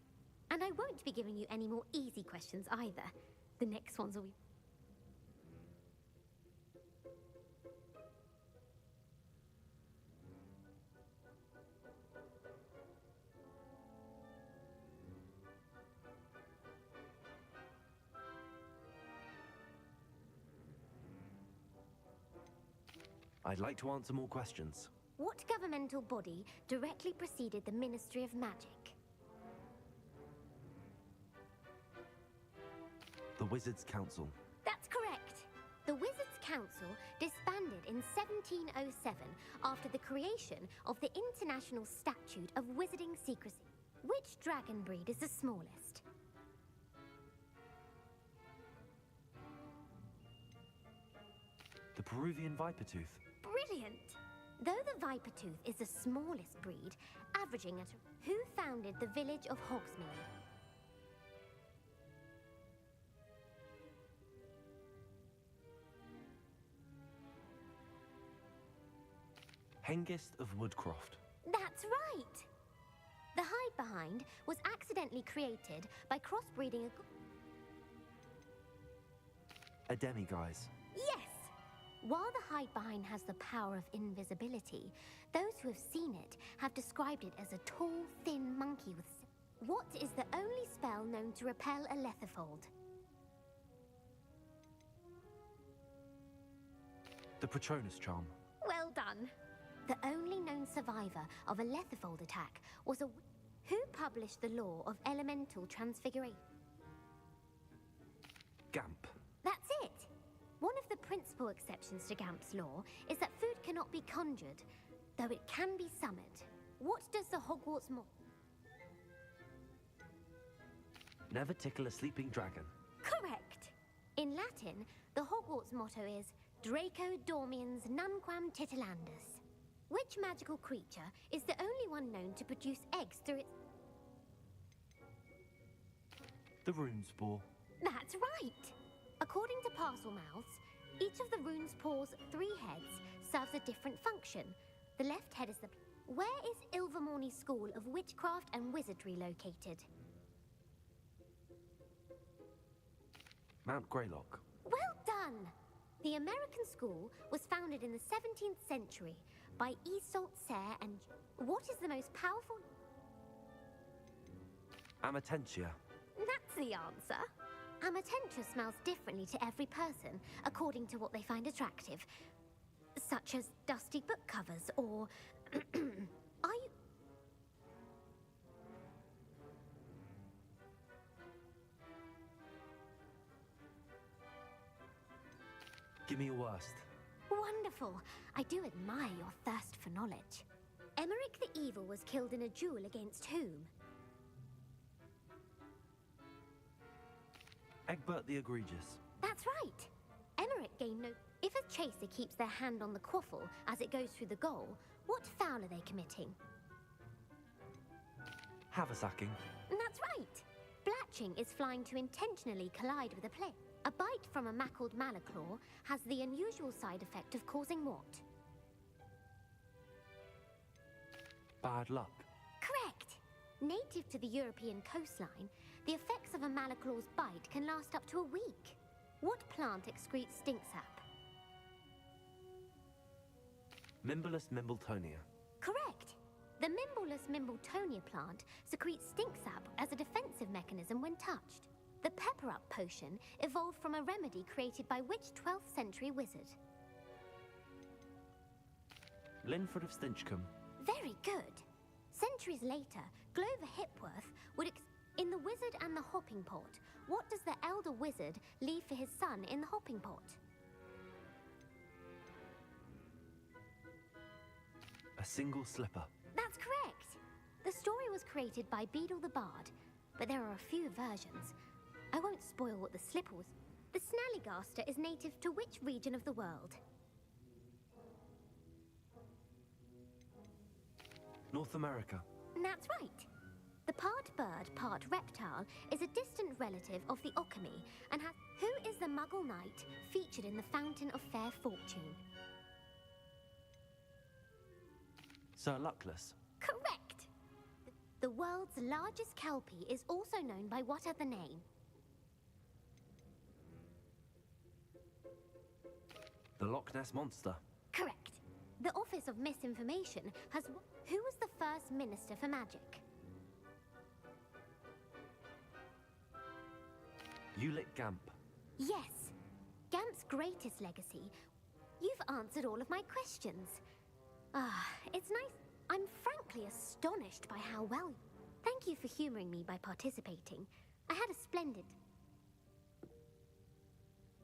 Speaker 19: And I won't be giving you any more easy questions either. The next ones will be...
Speaker 4: I'd like to answer more questions.
Speaker 19: What governmental body directly preceded the Ministry of Magic?
Speaker 4: The Wizards' Council.
Speaker 19: That's correct. The Wizards' Council disbanded in 1707 after the creation of the International Statute of Wizarding Secrecy. Which dragon breed is the smallest?
Speaker 4: The Peruvian Vipertooth.
Speaker 19: Brilliant! Though the Vipertooth is the smallest breed, averaging at... Who founded the village of Hogsmeade?
Speaker 4: Hengist of Woodcroft.
Speaker 19: That's right! The Hide-Behind was accidentally created by crossbreeding
Speaker 4: A demiguise.
Speaker 19: Yes! While the Hide-Behind has the power of invisibility, those who have seen it have described it as a tall, thin monkey with... What is the only spell known to repel a Lethifold?
Speaker 4: The Patronus Charm.
Speaker 19: Well done! The only known survivor of a Lethifold attack was a... Who published the law of elemental transfiguration?
Speaker 4: Gamp.
Speaker 19: That's it! One of the principal exceptions to Gamp's law is that food cannot be conjured, though it can be summoned. What does the Hogwarts
Speaker 4: Never tickle a sleeping dragon.
Speaker 19: Correct! In Latin, the Hogwarts motto is Draco Dormiens Nunquam Titilandus. Which magical creature is the only one known to produce eggs through its...
Speaker 4: The Rune Spore.
Speaker 19: That's right! According to Parselmouths, each of the rune's paws' 3 heads serves a different function. The left head is the... Where is Ilvermorny School of Witchcraft and Wizardry located?
Speaker 4: Mount Greylock.
Speaker 19: Well done! The American school was founded in the 17th century by Isolde Serre and... What is the most powerful...
Speaker 4: Amatentia.
Speaker 19: That's the answer. Amatentia smells differently to every person, according to what they find attractive. Such as dusty book covers, or... Are you...
Speaker 4: Give me your worst.
Speaker 19: Wonderful. I do admire your thirst for knowledge. Emmerich the Evil was killed in a duel against whom?
Speaker 4: Egbert the Egregious.
Speaker 19: That's right. Emmerich gained no... If a chaser keeps their hand on the quaffle as it goes through the goal, what foul are they committing?
Speaker 4: Haversacking.
Speaker 19: That's right. Blatching is flying to intentionally collide with a player. A bite from a mackled malaclaw has the unusual side effect of causing what?
Speaker 4: Bad luck.
Speaker 19: Correct. Native to the European coastline, the effects of a malaclaw's bite can last up to a week. What plant excretes stink sap?
Speaker 4: Mimbulus Mimbletonia.
Speaker 19: Correct. The Mimbulus Mimbletonia plant secretes stink sap as a defensive mechanism when touched. The Pepper-Up potion evolved from a remedy created by which 12th century wizard?
Speaker 4: Linford of Stinchcombe.
Speaker 19: Very good. Centuries Centuries later, Glover Hipworth would in The Wizard and the Hopping Pot, what does the elder wizard leave for his son in the hopping pot?
Speaker 4: A single slipper.
Speaker 19: That's correct. The story was created by Beedle the Bard, but there are a few versions. I won't spoil what the slipper was. The Snallygaster is native to which region of the world?
Speaker 4: North America.
Speaker 19: That's right. The part bird, part reptile is a distant relative of the Occamy and has... Who is the Muggle knight featured in the Fountain of Fair Fortune?
Speaker 4: Sir Luckless.
Speaker 19: Correct! The world's largest kelpie is also known by what other name?
Speaker 4: The Loch Ness Monster.
Speaker 19: Correct. The Office of Misinformation has... Who was the first Minister for Magic?
Speaker 4: Ulick Gamp.
Speaker 19: Yes. Gamp's greatest legacy... You've answered all of my questions. It's nice. I'm frankly astonished by how well... Thank you for humouring me by participating. I had a splendid...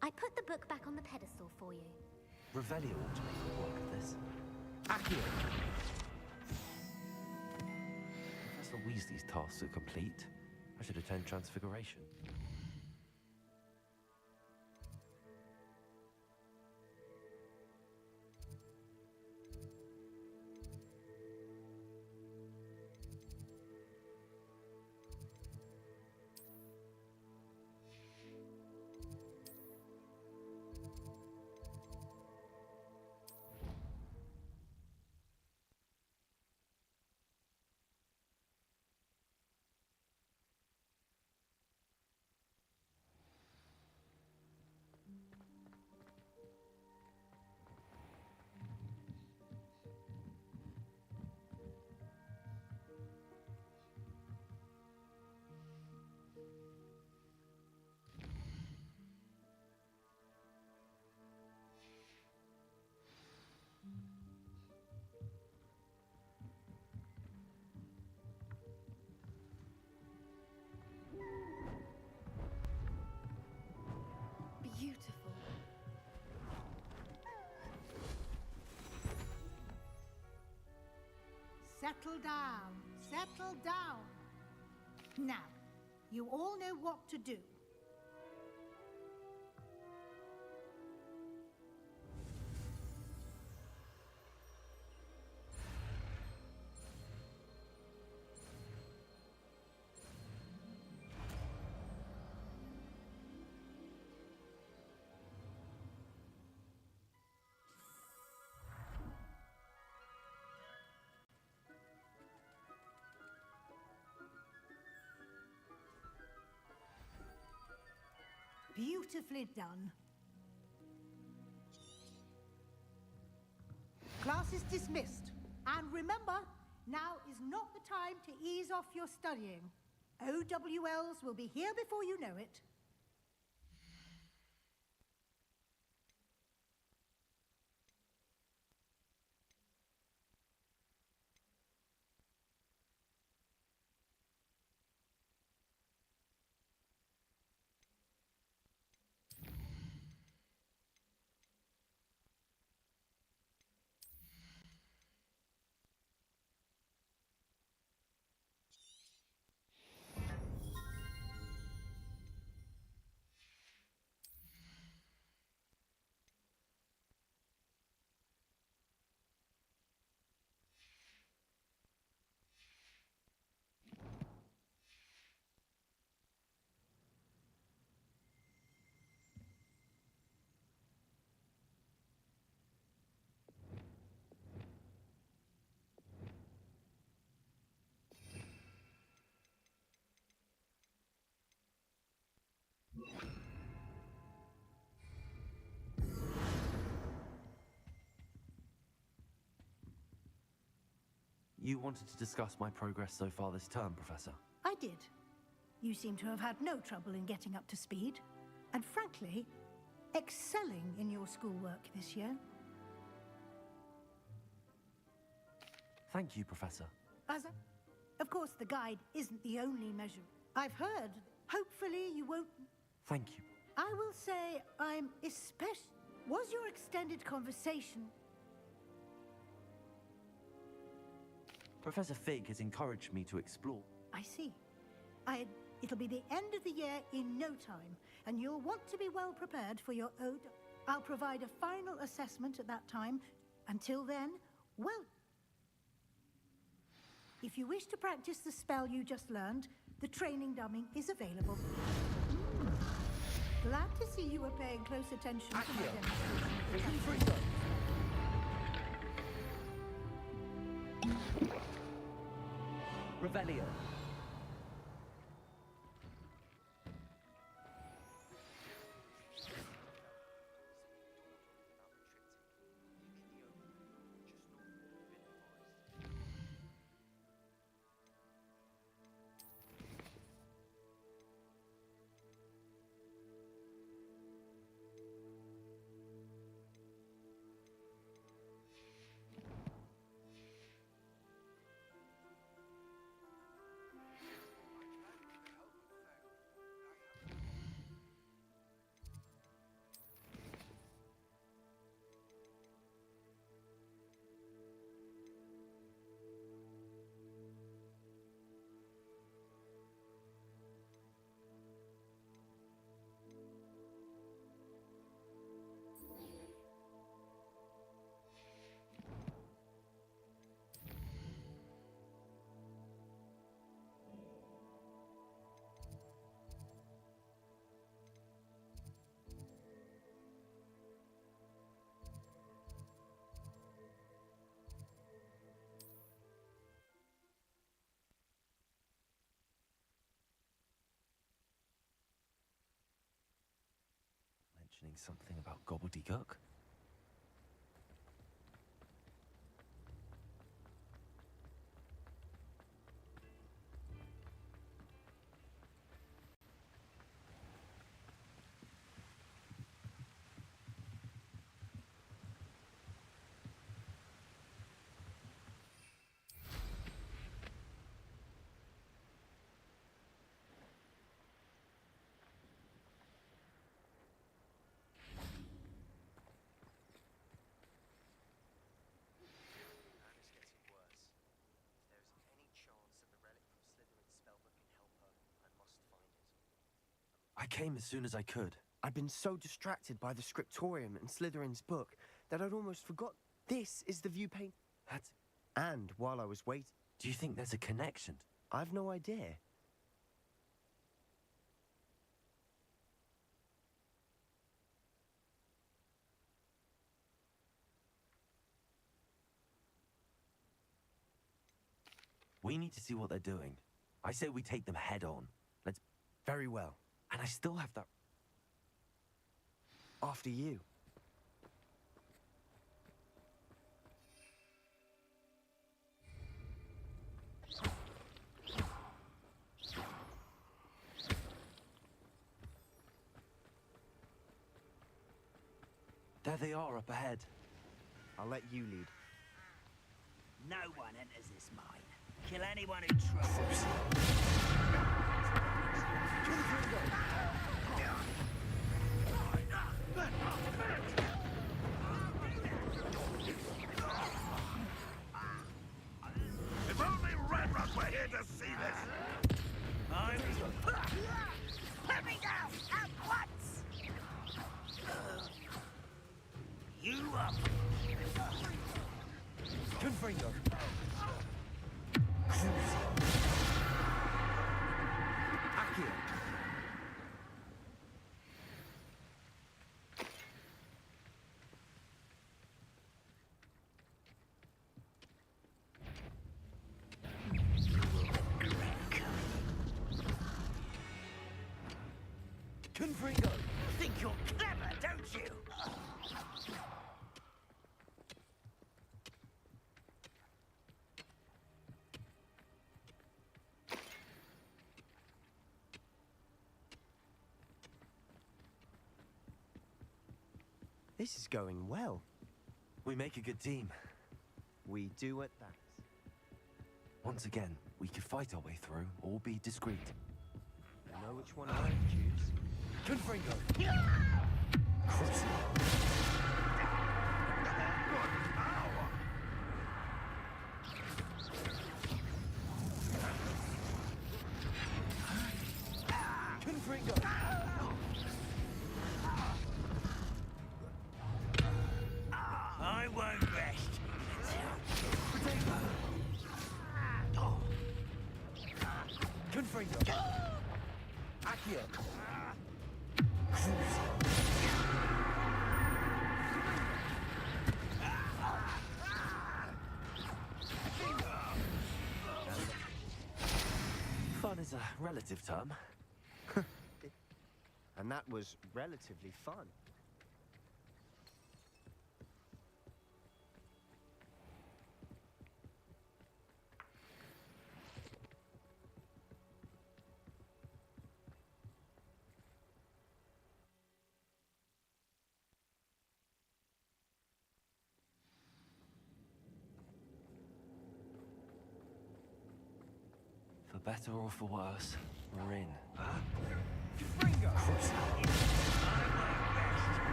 Speaker 19: I put the book back on the pedestal for you.
Speaker 4: Revelio ought to make a work of this. Accio! Professor Weasley's tasks are complete. I should attend Transfiguration.
Speaker 11: Beautiful.
Speaker 16: Settle down. Settle down. Now, you all know what to do. Beautifully done. Class is dismissed. And remember, now is not the time to ease off your studying. OWLs will be here before you know it.
Speaker 4: You wanted to discuss my progress so far this term, Professor.
Speaker 16: I did. You seem to have had no trouble in getting up to speed. And frankly, excelling in your schoolwork this year.
Speaker 4: Thank you, Professor.
Speaker 16: As Of course, the guide isn't the only measure. I've heard. Hopefully you won't...
Speaker 4: Thank you.
Speaker 16: I will say I'm especially... Was your extended conversation...
Speaker 4: Professor Fig has encouraged me to explore.
Speaker 16: I see. It'll be the end of the year in no time, and you'll want to be well prepared for your ode. I'll provide a final assessment at that time. Until then, well... If you wish to practice the spell you just learned, the training dummy is available. Glad to see you were paying close attention to my demonstration.
Speaker 4: Revelio. Mentioning something about gobbledygook? I came as soon as I could.
Speaker 15: I'd been so distracted by the scriptorium and Slytherin's book that I'd almost forgot this is the view paint. And while I was waiting...
Speaker 4: Do you think there's a connection?
Speaker 15: I've no idea.
Speaker 4: We need to see what they're doing. I say we take them head on. Let's...
Speaker 15: Very well.
Speaker 4: And I still have that...
Speaker 15: After you.
Speaker 4: There they are up ahead.
Speaker 15: I'll let you lead.
Speaker 6: No one enters this mine. Kill anyone who tries.
Speaker 5: If only Redruck were here to see this!
Speaker 6: Let me down at once! You up!
Speaker 4: Confringo! Accio! Confringo!
Speaker 6: Think you're clever, don't you?
Speaker 15: This is going well.
Speaker 4: We make a good team.
Speaker 15: We do at that.
Speaker 4: Once again, We could fight our way through, or be discreet.
Speaker 15: I know which one I'd choose.
Speaker 4: Confringo!
Speaker 14: Confringo!
Speaker 6: I won't rest.
Speaker 14: Confringo! Accio!
Speaker 4: Fun is a relative term.
Speaker 15: And that was relatively fun.
Speaker 4: For better or for worse, we're in.
Speaker 14: Confringo!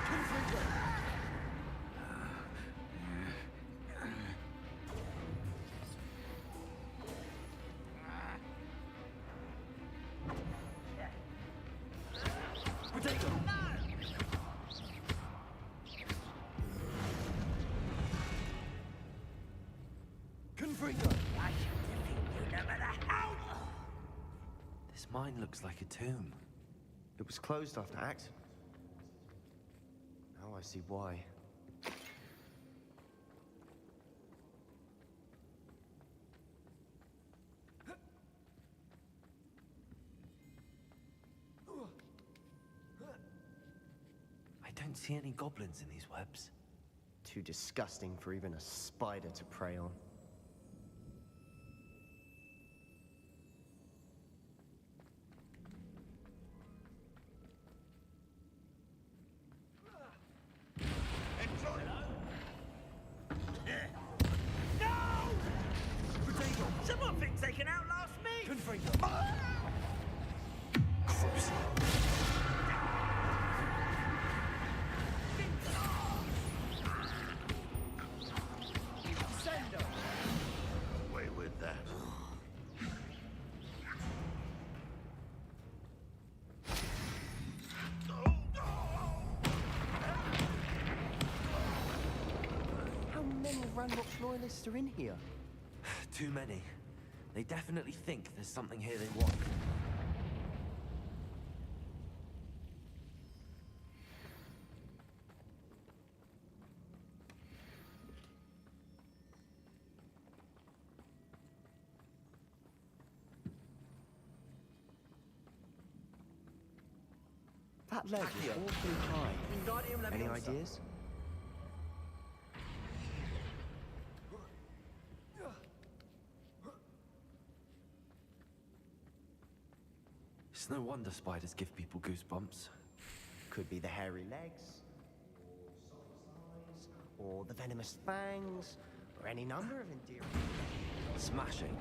Speaker 14: Confringo! Potato! Confringo!
Speaker 6: I shall defeat you no matter how.
Speaker 4: This mine looks like a tomb.
Speaker 15: It was closed after accident. Now I see why.
Speaker 4: I don't see any goblins in these webs.
Speaker 15: Too disgusting for even a spider to prey on.
Speaker 6: Someone thinks they can outlast me!
Speaker 14: Confringo!
Speaker 3: Away with that.
Speaker 15: How many Ranrock's loyalists are in here?
Speaker 4: Too many. They definitely think there's something here they want.
Speaker 15: That ledge is awfully high. Any ideas?
Speaker 4: It's no wonder spiders give people goosebumps.
Speaker 15: Could be the hairy legs, or the venomous fangs, or any number of endearing.
Speaker 4: Smashing.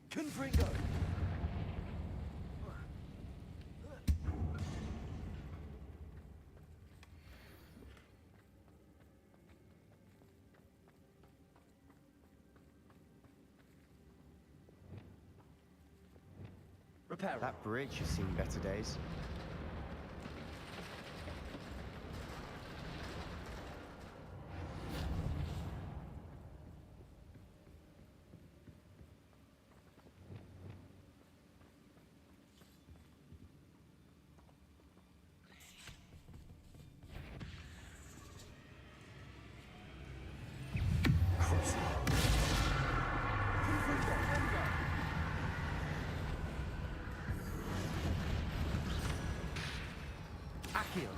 Speaker 14: Confringo!
Speaker 4: Repair.
Speaker 15: That bridge has seen better days.
Speaker 14: Accio!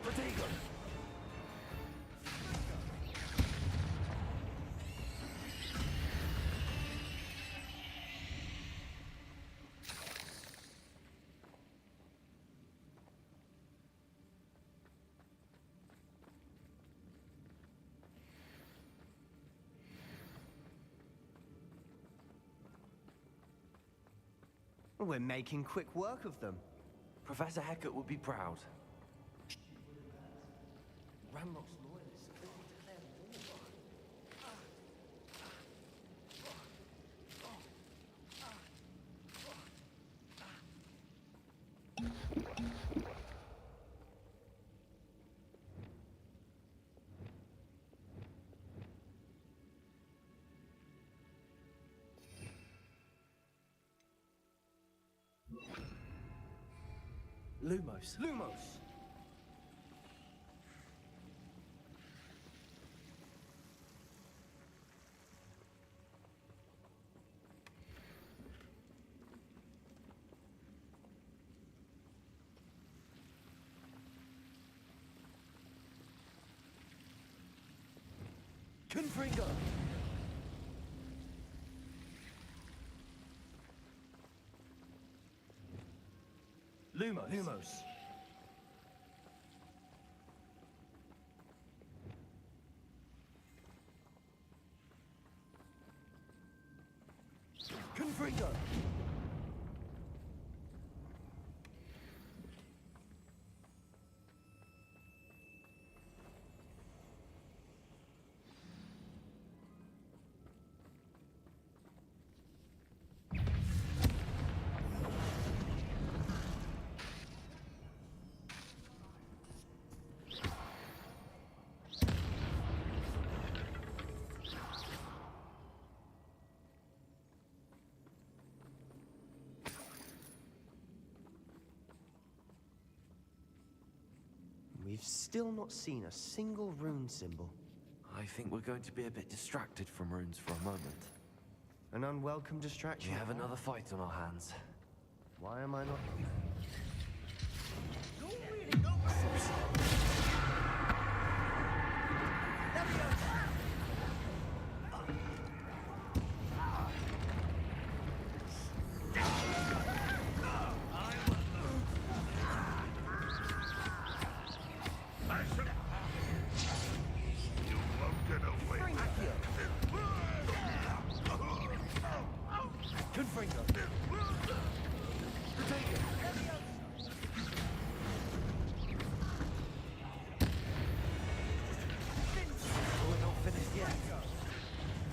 Speaker 14: Potato!
Speaker 15: We're making quick work of them.
Speaker 4: Professor Hecat would be proud. Ramrock's loyalists already declared war.
Speaker 17: Lumos.
Speaker 4: Lumos! Confringo! Lumos. Lumos. Confringo.
Speaker 15: We've still not seen a single rune symbol.
Speaker 4: I think we're going to be a bit distracted from runes for a moment.
Speaker 15: An unwelcome distraction.
Speaker 4: We have another fight on our hands.
Speaker 15: Why am I not...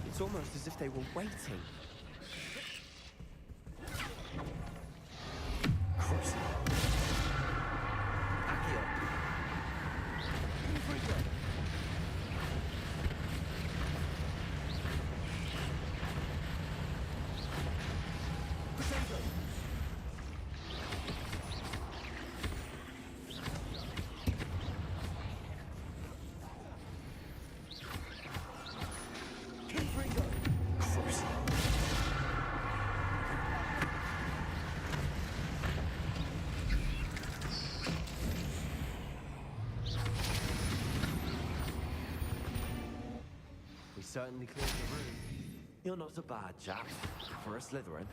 Speaker 15: It's almost as if they were waiting. Cruising. Accio. Confringo. Potato. Certainly cleared the room.
Speaker 4: You're not a bad chap for a Slytherin.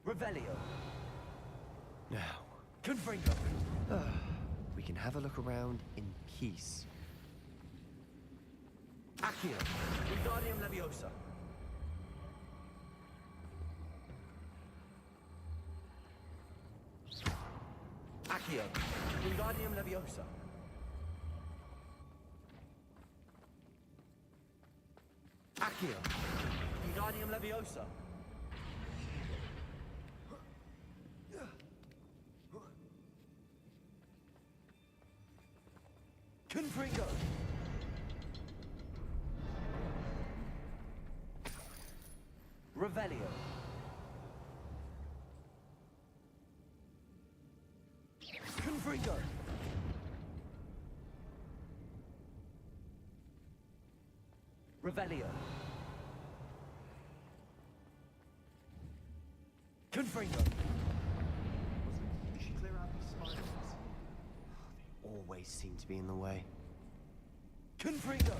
Speaker 15: Revelio. Now.
Speaker 4: Confringo.
Speaker 15: We can have a look around in peace.
Speaker 4: Accio. Wingardium Leviosa. Accio. Wingardium Leviosa. Accio. Wingardium Leviosa. Confringo. Revelio. Confringo. Revelio. Confringo.
Speaker 15: We should clear out these spiders. They always seem to be in the way.
Speaker 4: Confringo.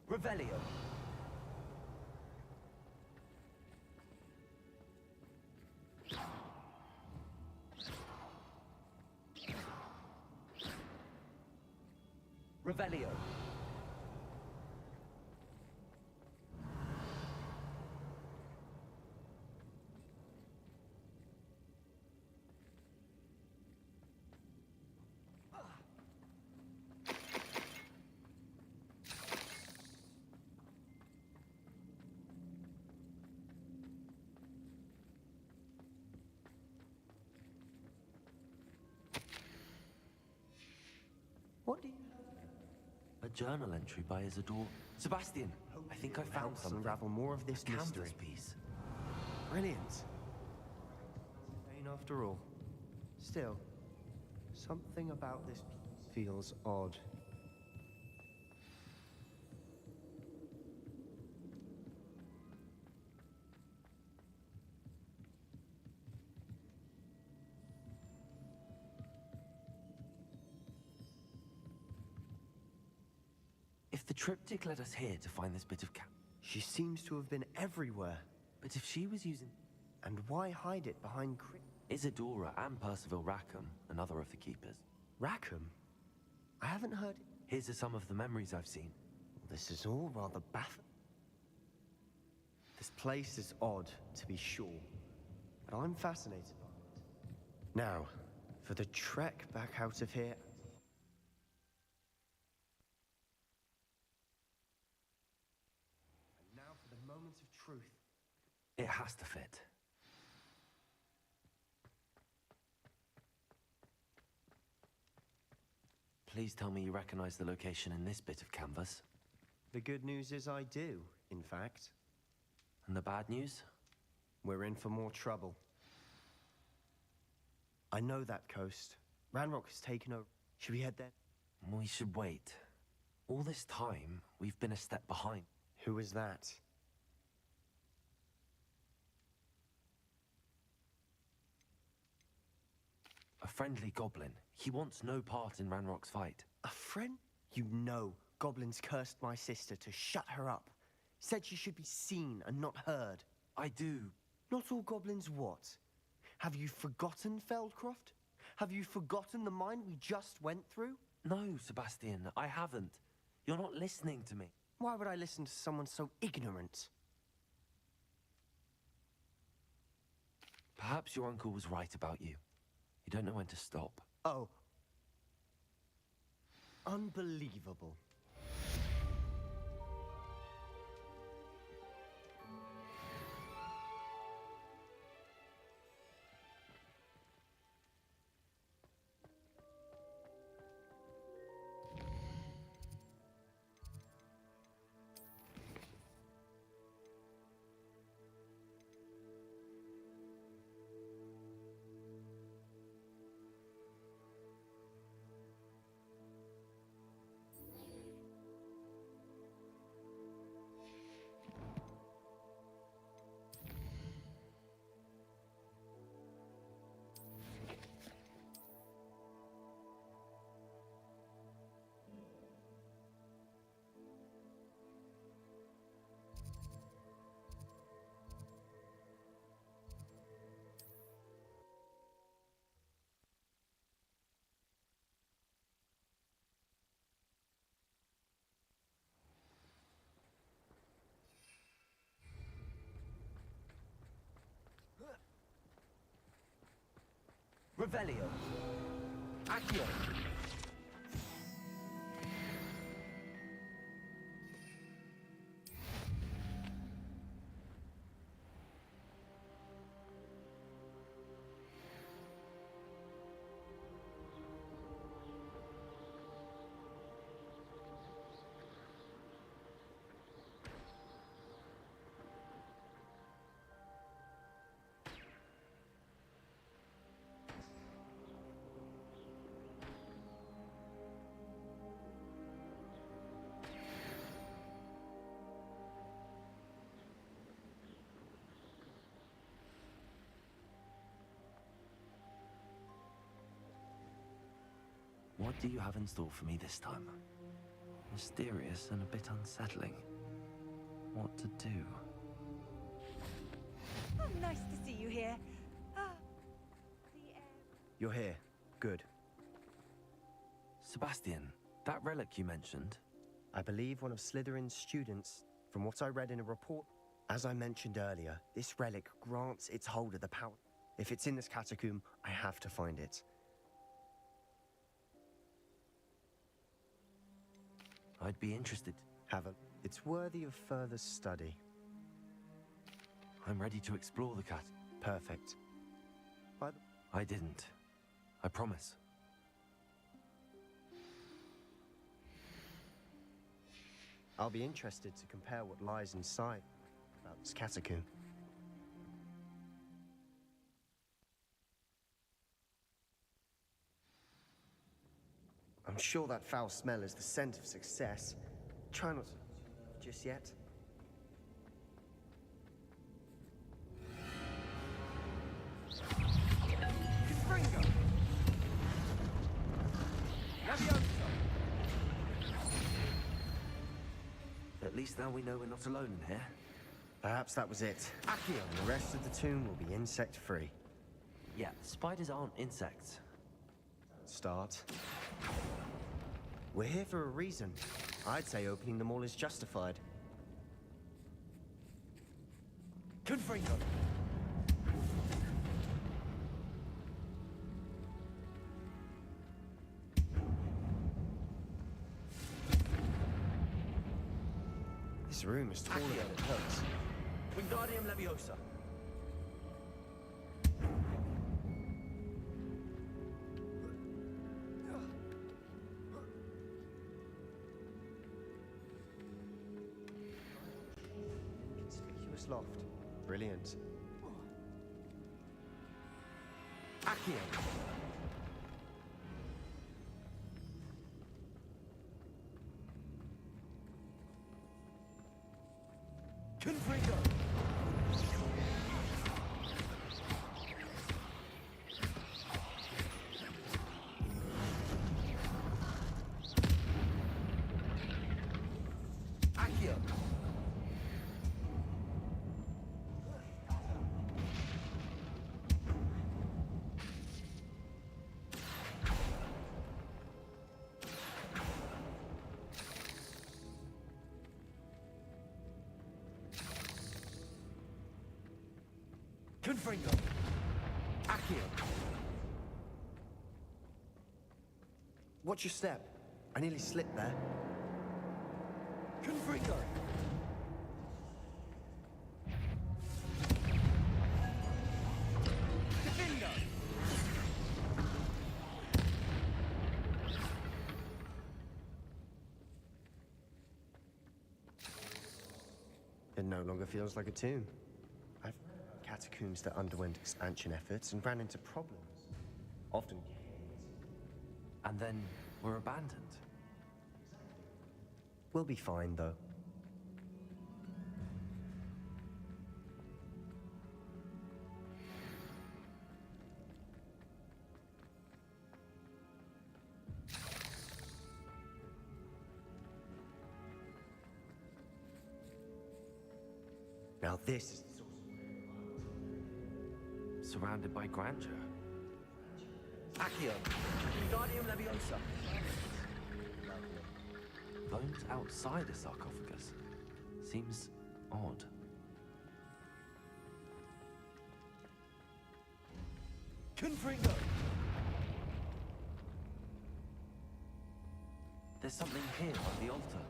Speaker 4: Revelio. Revelio.
Speaker 15: What do you...
Speaker 4: A journal entry by Isidore. Sebastian, I think I found something.
Speaker 15: Unravel more of this
Speaker 4: Canvas
Speaker 15: mystery.
Speaker 4: piece.
Speaker 15: Brilliant. Pain after all. Still, something about this feels odd.
Speaker 4: If the triptych led us here to find this bit of cap...
Speaker 15: She seems to have been everywhere.
Speaker 4: But if she was using...
Speaker 15: And why hide it behind
Speaker 4: Isadora and Percival Rackham, another of the keepers.
Speaker 15: Rackham? I haven't heard...
Speaker 4: Here's some of the memories I've seen.
Speaker 15: This is all rather baffling. This place is odd, to be sure, but I'm fascinated by it. Now, for the trek back out of here... And now for the moment of truth.
Speaker 4: It has to fit. Please tell me you recognize the location in this bit of canvas.
Speaker 15: The good news is I do, in fact.
Speaker 4: And the bad news?
Speaker 15: We're in for more trouble. I know that coast. Ranrock has taken over. Should we head there?
Speaker 4: We should wait. All this time, we've been a step behind.
Speaker 15: Who is that?
Speaker 4: A friendly goblin. He wants no part in Ranrock's fight.
Speaker 15: A friend? You know, goblins cursed my sister to shut her up. Said she should be seen and not heard.
Speaker 4: I do.
Speaker 15: Not all goblins what? Have you forgotten Feldcroft? Have you forgotten the mine we just went through?
Speaker 4: No, Sebastian, I haven't. You're not listening to me.
Speaker 15: Why would I listen to someone so ignorant?
Speaker 4: Perhaps your uncle was right about you. You don't know when to stop.
Speaker 15: Oh. Unbelievable.
Speaker 4: Revelio. Accio. What do you have in store for me this time? Mysterious and a bit unsettling. What to do?
Speaker 9: Oh, nice to see you here.
Speaker 15: You're here. Good.
Speaker 4: Sebastian, that relic you mentioned?
Speaker 15: I believe one of Slytherin's students. From what I read in a report, as I mentioned earlier, this relic grants its holder the power. If it's in this catacomb, I have to find it.
Speaker 4: I'd be interested.
Speaker 15: It's worthy of further study.
Speaker 4: I'm ready to explore the cat.
Speaker 15: Perfect.
Speaker 4: I didn't. I promise.
Speaker 15: I'll be interested to compare what lies inside about this catacomb. I'm sure that foul smell is the scent of success. Try not to just yet.
Speaker 4: At least now we know we're not alone in here.
Speaker 15: Perhaps that was it. Accio. And the rest of the tomb will be insect-free.
Speaker 4: Yeah, spiders aren't insects.
Speaker 15: Start. We're here for a reason. I'd say opening them all is justified.
Speaker 4: Confringo!
Speaker 15: This room is taller than it looks.
Speaker 4: Wingardium Leviosa.
Speaker 15: Conspicuous loft. Brilliant.
Speaker 4: Accio. Confringo. Accio. Confringo. Accio.
Speaker 15: Watch your step. I nearly slipped there.
Speaker 4: Confringo. Defendo.
Speaker 15: It no longer feels like a tomb. I've catacombs that underwent expansion efforts and ran into problems. Often.
Speaker 4: And then were abandoned.
Speaker 15: We'll be fine, though. Now this is the source of...
Speaker 4: Surrounded by grandeur. Accio. Wingardium Leviosa. Bones outside a sarcophagus. Seems odd. Confringo! There's something here by the altar.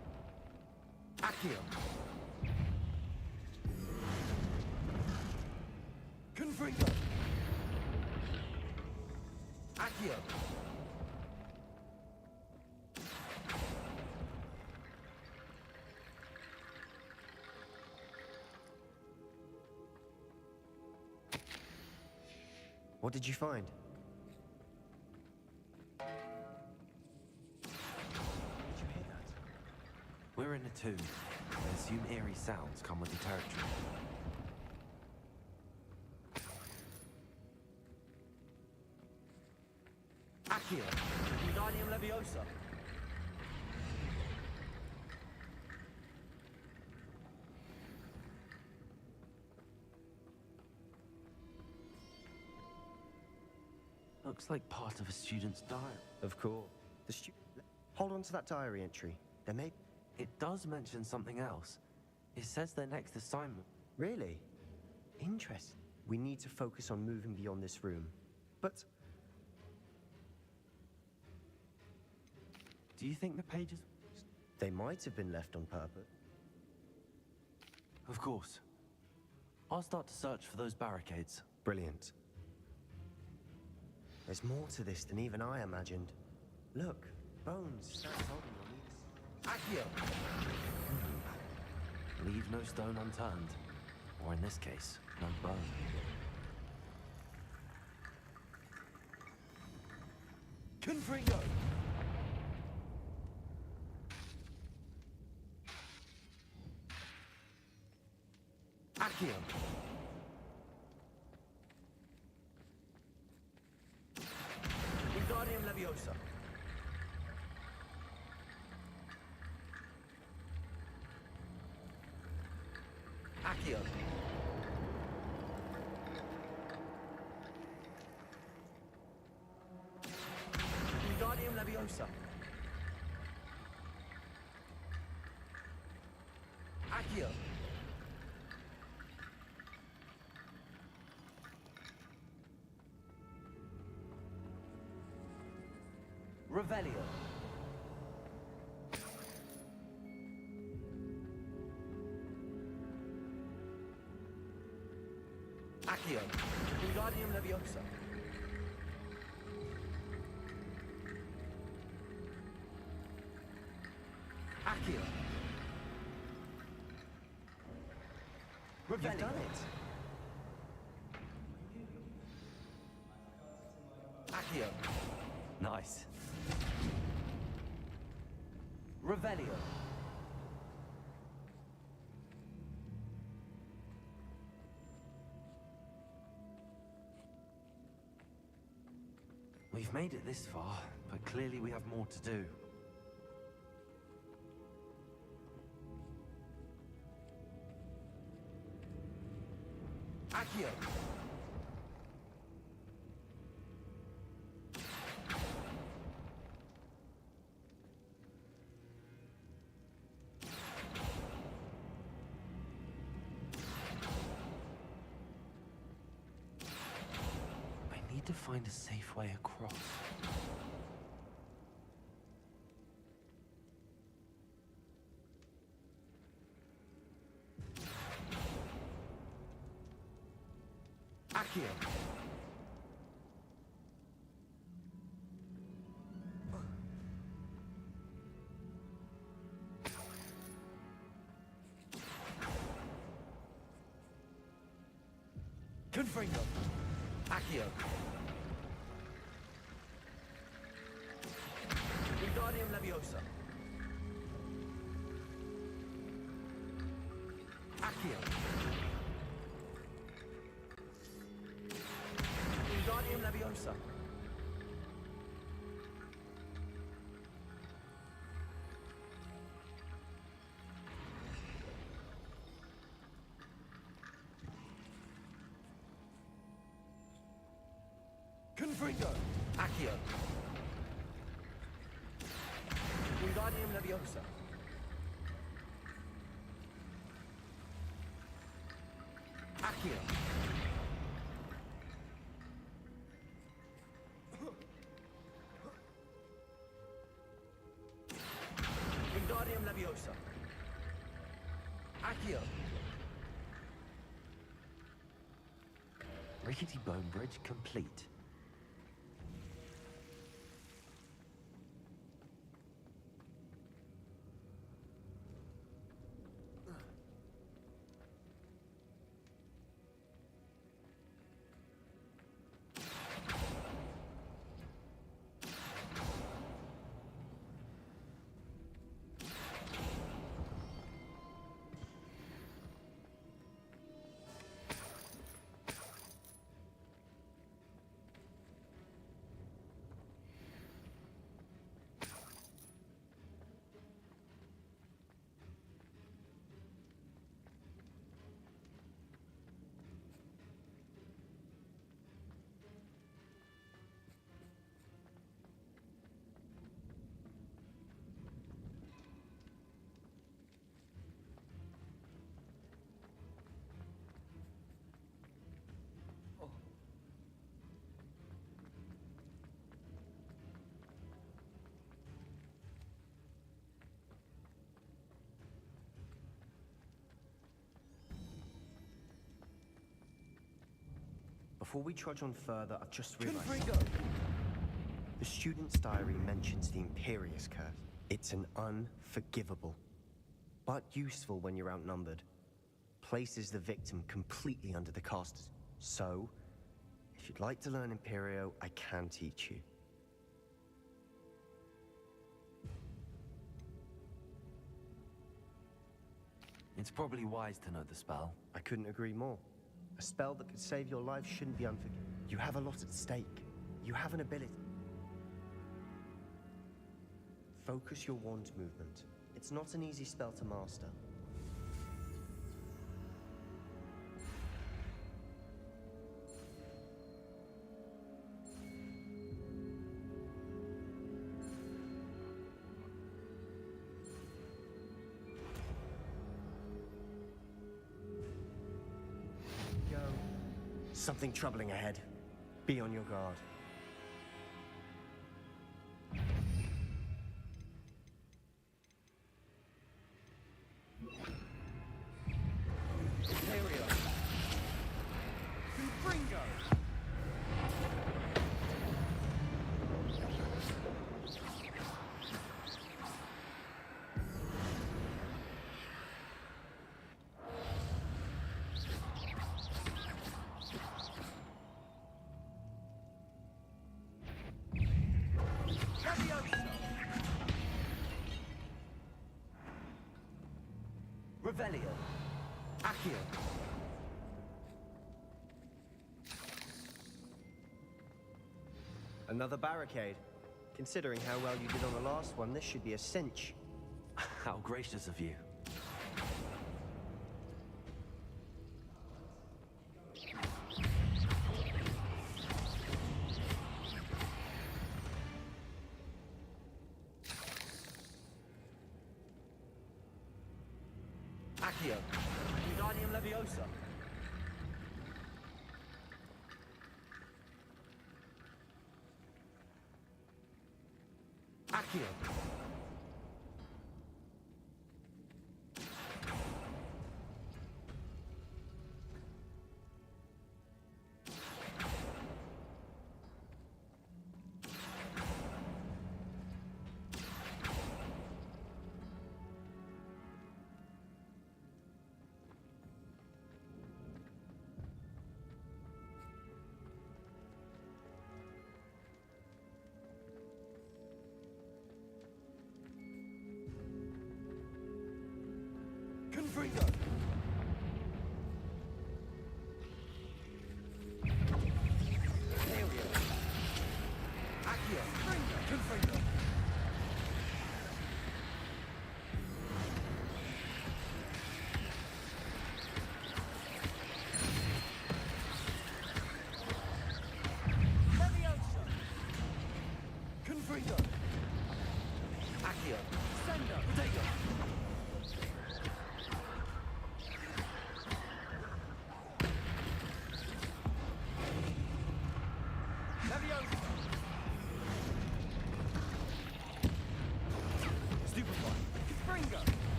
Speaker 4: Accio! Confringo! Accio!
Speaker 15: What did you find?
Speaker 4: Did you hear that? We're in a tomb. I assume eerie sounds come with the territory. Accio! Wingardium Leviosa. Looks like part of a student's diary.
Speaker 15: Of course. Hold on to that diary entry. There may...
Speaker 4: It does mention something else. It says their next assignment.
Speaker 15: Really? Interesting. We need to focus on moving beyond this room. But...
Speaker 4: Do you think the pages...
Speaker 15: They might have been left on purpose.
Speaker 4: Of course. I'll start to search for those barricades.
Speaker 15: Brilliant. There's more to this than even I imagined. Look, bones.
Speaker 4: Accio! Leave no stone unturned. Or in this case, no bone. Confringo! Accio! Wingardium Leviosa. Accio. Wingardium Leviosa. Accio. Revelio. Accio. Wingardium Leviosa. Accio. Revelio.
Speaker 15: You've done it.
Speaker 4: Accio. Nice. Revelio. We've made it this far, but clearly we have more to do. Accio. To find a safe way across. Accio. Confringo. Accio. Wingardium Leviosa. Accio. Wingardium Leviosa. Confringo. Accio. Wingardium Leviosa. Accio. Wingardium Leviosa. Accio. Rickety Bone Bridge complete.
Speaker 15: Before we trudge on further, I've just realized the student's diary mentions the Imperius curse. It's an unforgivable, but useful when you're outnumbered. Places the victim completely under the casters. So, if you'd like to learn Imperio, I can teach you.
Speaker 4: It's probably wise to know the spell.
Speaker 15: I couldn't agree more. A spell that could save your life shouldn't be unforgivable. You have a lot at stake. You have an ability. Focus your wand movement. It's not an easy spell to master. Go. Something troubling ahead. Be on your guard.
Speaker 4: Revelio. Accio.
Speaker 15: Another barricade. Considering how well you did on the last one, this should be a cinch.
Speaker 4: How gracious of you.
Speaker 17: Accio. Wingardium Leviosa.
Speaker 4: Accio.
Speaker 17: Confringo. Lerio. Accio. Confringo. Leviosa. Confringo. Accio. Sendo. Protego.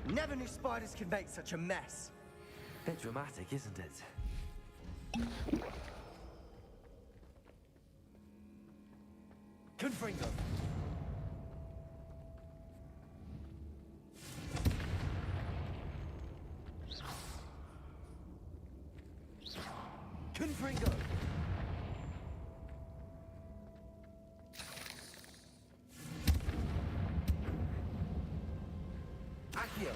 Speaker 15: Never knew spiders could make such a mess.
Speaker 4: Bit dramatic, isn't it?
Speaker 17: Confringo. Confringo. Accio.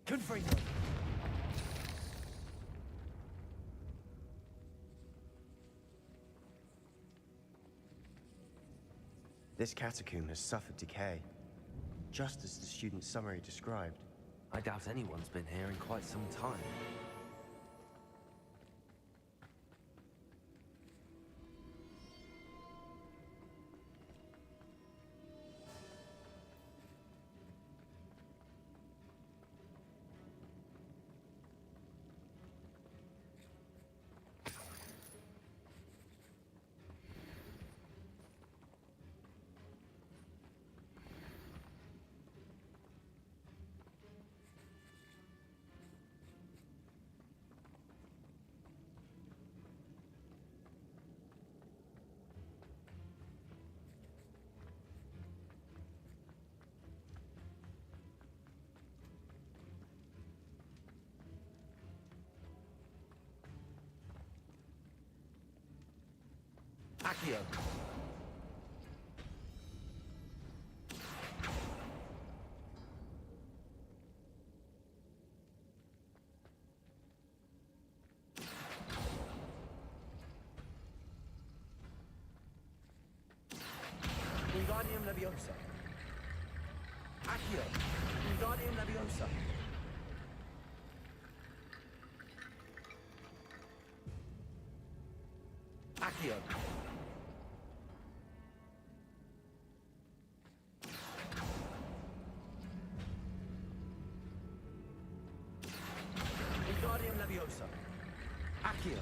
Speaker 17: Confringo.
Speaker 15: This catacomb has suffered decay, just as the student's summary described.
Speaker 4: I doubt anyone's been here in quite some time.
Speaker 1: Accio! Wingardium Leviosa. Accio! Wingardium Leviosa. Accio! Wingardium Leviosa. Accio!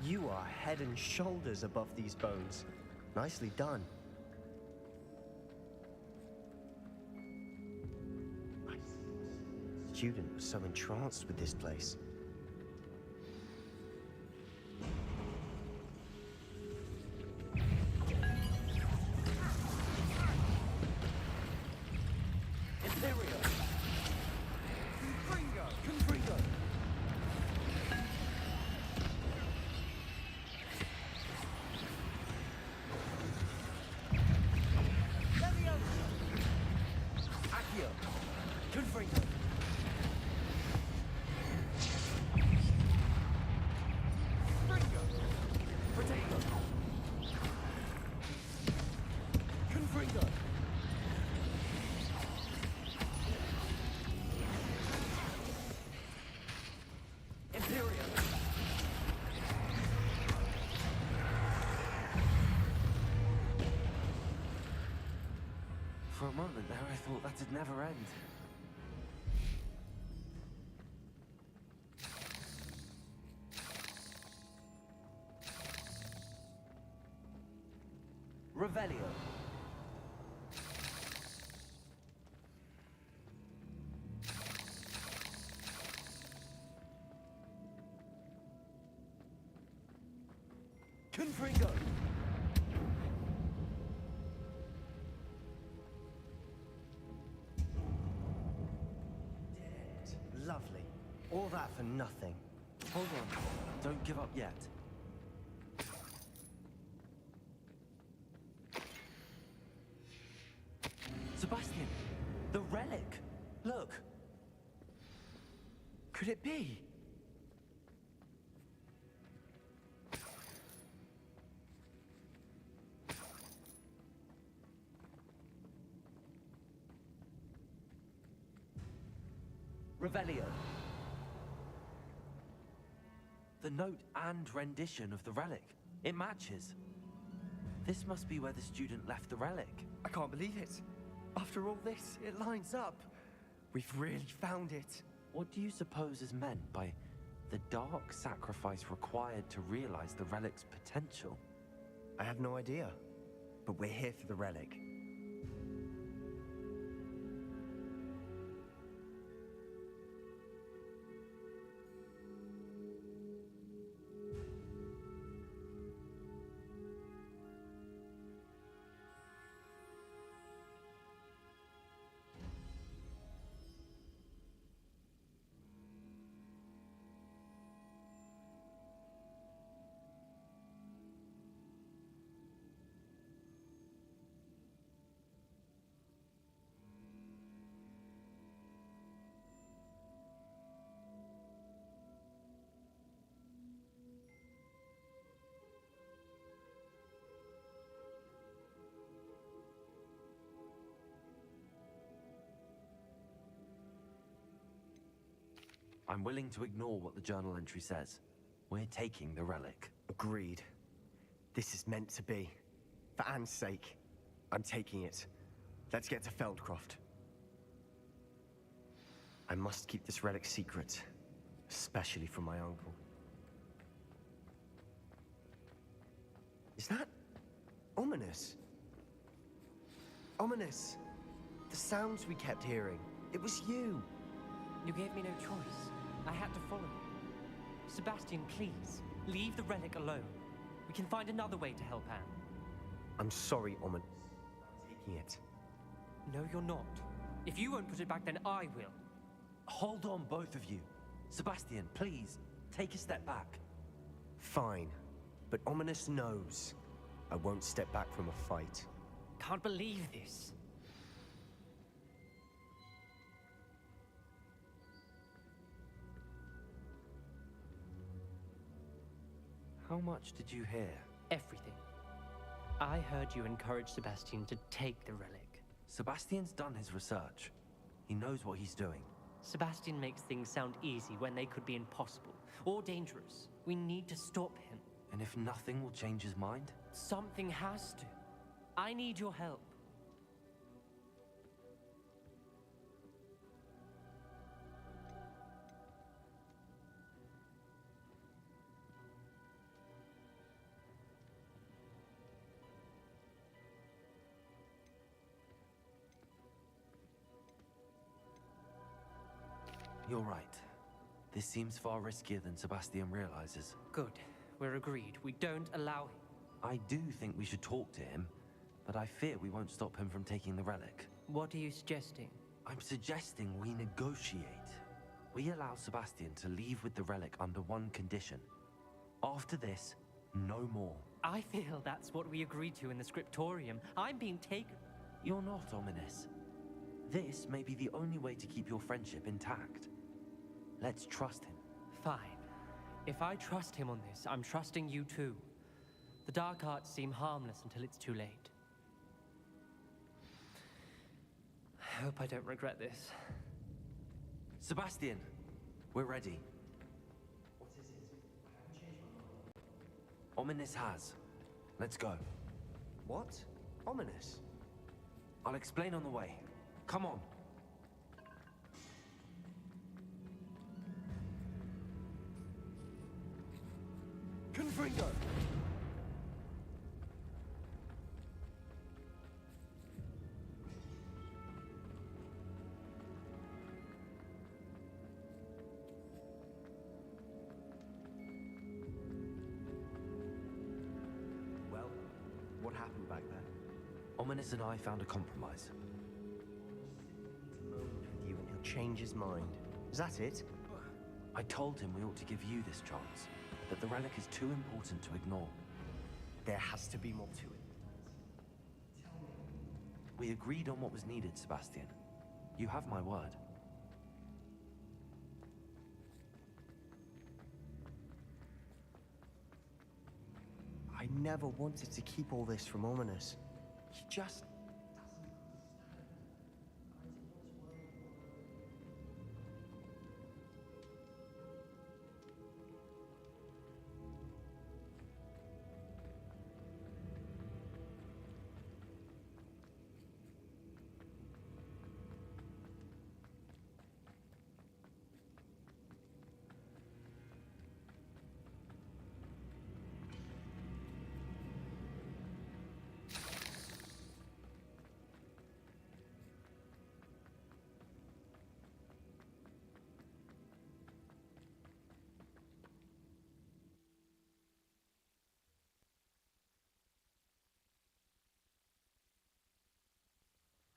Speaker 15: You are head and shoulders above these bones. Nicely done. Student was so entranced with this place.
Speaker 1: Imperio! Confringo! Confringo! Leviosa! Accio! Confringo! Fringo! Protego! Confringo! Imperio!
Speaker 4: For a moment there, I thought that'd never end.
Speaker 1: Revelio! Confringo!
Speaker 15: Lovely. All that for nothing.
Speaker 4: Hold on. Don't give up yet. Sebastian! The relic! Look! Could it be?
Speaker 1: Revelio!
Speaker 4: The note and rendition of the relic. It matches. This must be where the student left the relic.
Speaker 15: I can't believe it. After all this, it lines up. We've really found it.
Speaker 4: What do you suppose is meant by the dark sacrifice required to realize the relic's potential?
Speaker 15: I have no idea. But we're here for the relic.
Speaker 4: I'm willing to ignore what the journal entry says. We're taking the relic.
Speaker 15: Agreed. This is meant to be. For Anne's sake, I'm taking it. Let's get to Feldcroft. I must keep this relic secret, especially from my uncle. Is that ominous? Ominous! The sounds we kept hearing. It was you.
Speaker 17: You gave me no choice. I had to follow you. Sebastian, please, leave the relic alone. We can find another way to help Anne.
Speaker 15: I'm sorry, Ominous. I'm taking it.
Speaker 17: No, you're not. If you won't put it back, then I will.
Speaker 4: Hold on, both of you. Sebastian, please, take a step back.
Speaker 15: Fine, but Ominous knows I won't step back from a fight.
Speaker 17: Can't believe this.
Speaker 4: How much did you hear?
Speaker 17: Everything. I heard you encourage Sebastian to take the relic.
Speaker 4: Sebastian's done his research. He knows what he's doing.
Speaker 17: Sebastian makes things sound easy when they could be impossible or dangerous. We need to stop him.
Speaker 4: And if nothing will change his mind?
Speaker 17: Something has to. I need your help.
Speaker 4: You're right. This seems far riskier than Sebastian realizes.
Speaker 17: Good. We're agreed. We don't allow him.
Speaker 4: I do think we should talk to him, but I fear we won't stop him from taking the relic.
Speaker 17: What are you suggesting?
Speaker 4: I'm suggesting we negotiate. We allow Sebastian to leave with the relic under one condition. After this, no more.
Speaker 17: I feel that's what we agreed to in the scriptorium. I'm being taken.
Speaker 4: You're not, Ominous. This may be the only way to keep your friendship intact. Let's trust him.
Speaker 17: Fine. If I trust him on this, I'm trusting you too. The dark arts seem harmless until it's too late. I hope I don't regret this.
Speaker 4: Sebastian, we're ready.
Speaker 15: What is it? I haven't changed my mind.
Speaker 4: Ominous has. Let's go.
Speaker 15: What? Ominous?
Speaker 4: I'll explain on the way. Come on.
Speaker 5: Confringo!
Speaker 15: Well, what happened back there?
Speaker 4: Ominous and I found a compromise.
Speaker 15: With you and he'll change his mind. Is that it?
Speaker 4: I told him we ought to give you this chance, that the relic is too important to ignore.
Speaker 15: There has to be more to it.
Speaker 4: We agreed on what was needed, Sebastian. You have my word.
Speaker 15: I never wanted to keep all this from Ominous. He just...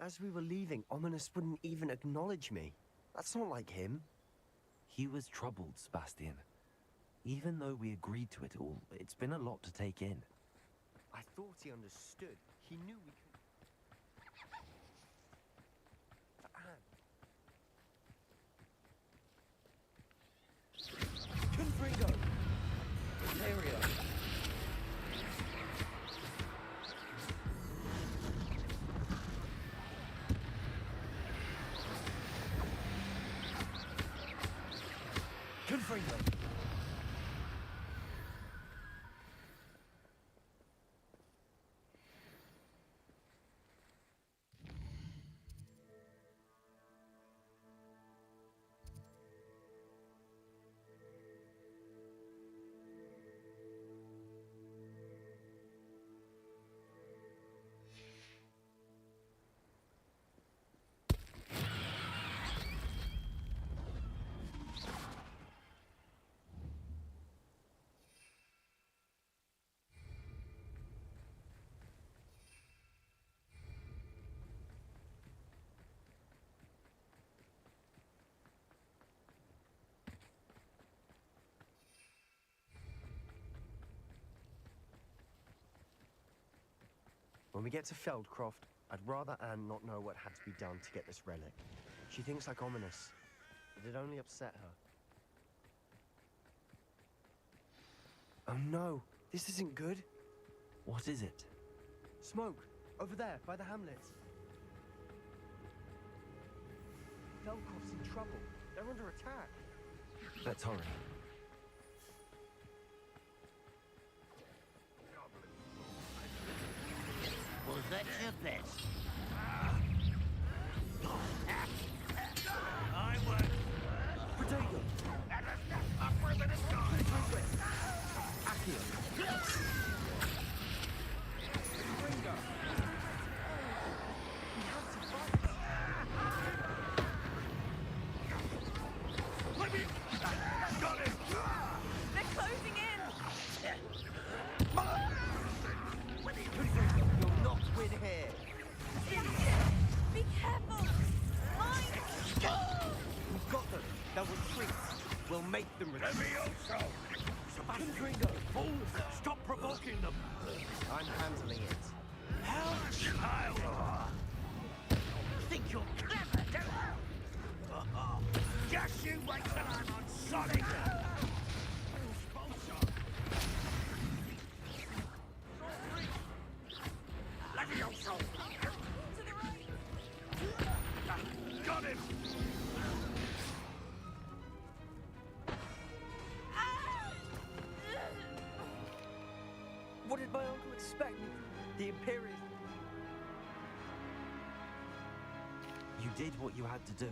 Speaker 15: As we were leaving, Ominous wouldn't even acknowledge me. That's not like him.
Speaker 4: He was troubled, Sebastian. Even though we agreed to it all, it's been a lot to take in.
Speaker 15: I thought he understood. He knew we could... For Anne.
Speaker 5: Confringo! Area!
Speaker 15: When we get to Feldcroft, I'd rather Anne not know what had to be done to get this relic. She thinks like ominous. It'd only upset her. Oh no, this isn't good.
Speaker 4: What is it?
Speaker 15: Smoke, over there, by the hamlet. Feldcroft's in trouble. They're under attack.
Speaker 4: Let's hurry.
Speaker 6: Was that your best?
Speaker 8: I won.
Speaker 15: Potato!
Speaker 8: Upward than a sky.
Speaker 15: Accio! Ringo! We have to fight!
Speaker 8: Let me... Got it!
Speaker 9: They're closing in!
Speaker 15: You'll not win here!
Speaker 9: Be careful! Mine!
Speaker 15: We've got them! They'll retreat! We'll make them retreat!
Speaker 8: Levioso! Sebastian, fools! Stop provoking them!
Speaker 15: I'm handling it.
Speaker 8: How child! Think you're clever, don't you? Just you wait till I'm on solid! Levioso!
Speaker 9: To the right!
Speaker 8: Got him!
Speaker 15: What did my uncle expect? The Imperial... You did what you had to do.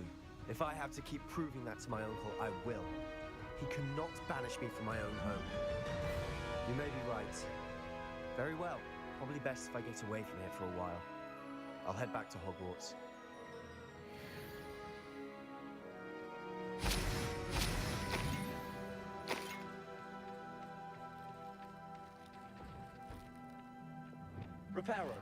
Speaker 15: If I have to keep proving that to my uncle, I will. He cannot banish me from my own home. You may be right. Very well. Probably best if I get away from here for a while. I'll head back to Hogwarts.
Speaker 8: Reparo.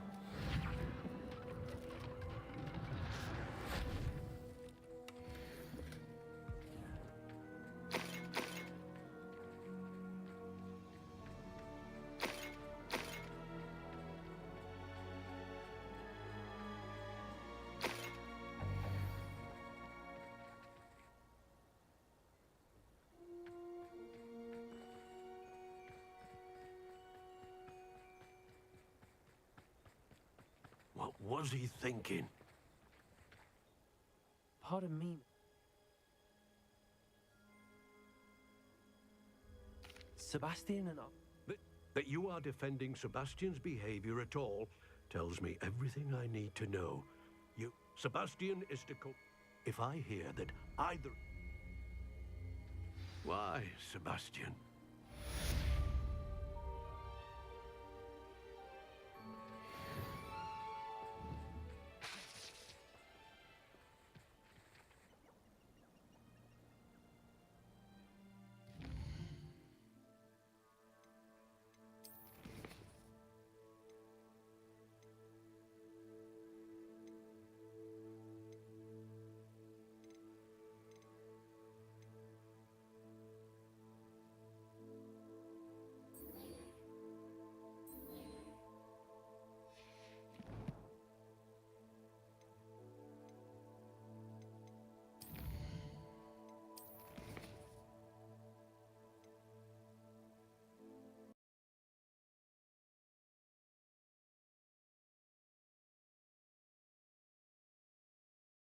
Speaker 8: What was he thinking?
Speaker 17: Pardon me.
Speaker 4: Sebastian and I...
Speaker 8: That you are defending Sebastian's behavior at all tells me everything I need to know. Sebastian is to co... If I hear that either... Why, Sebastian?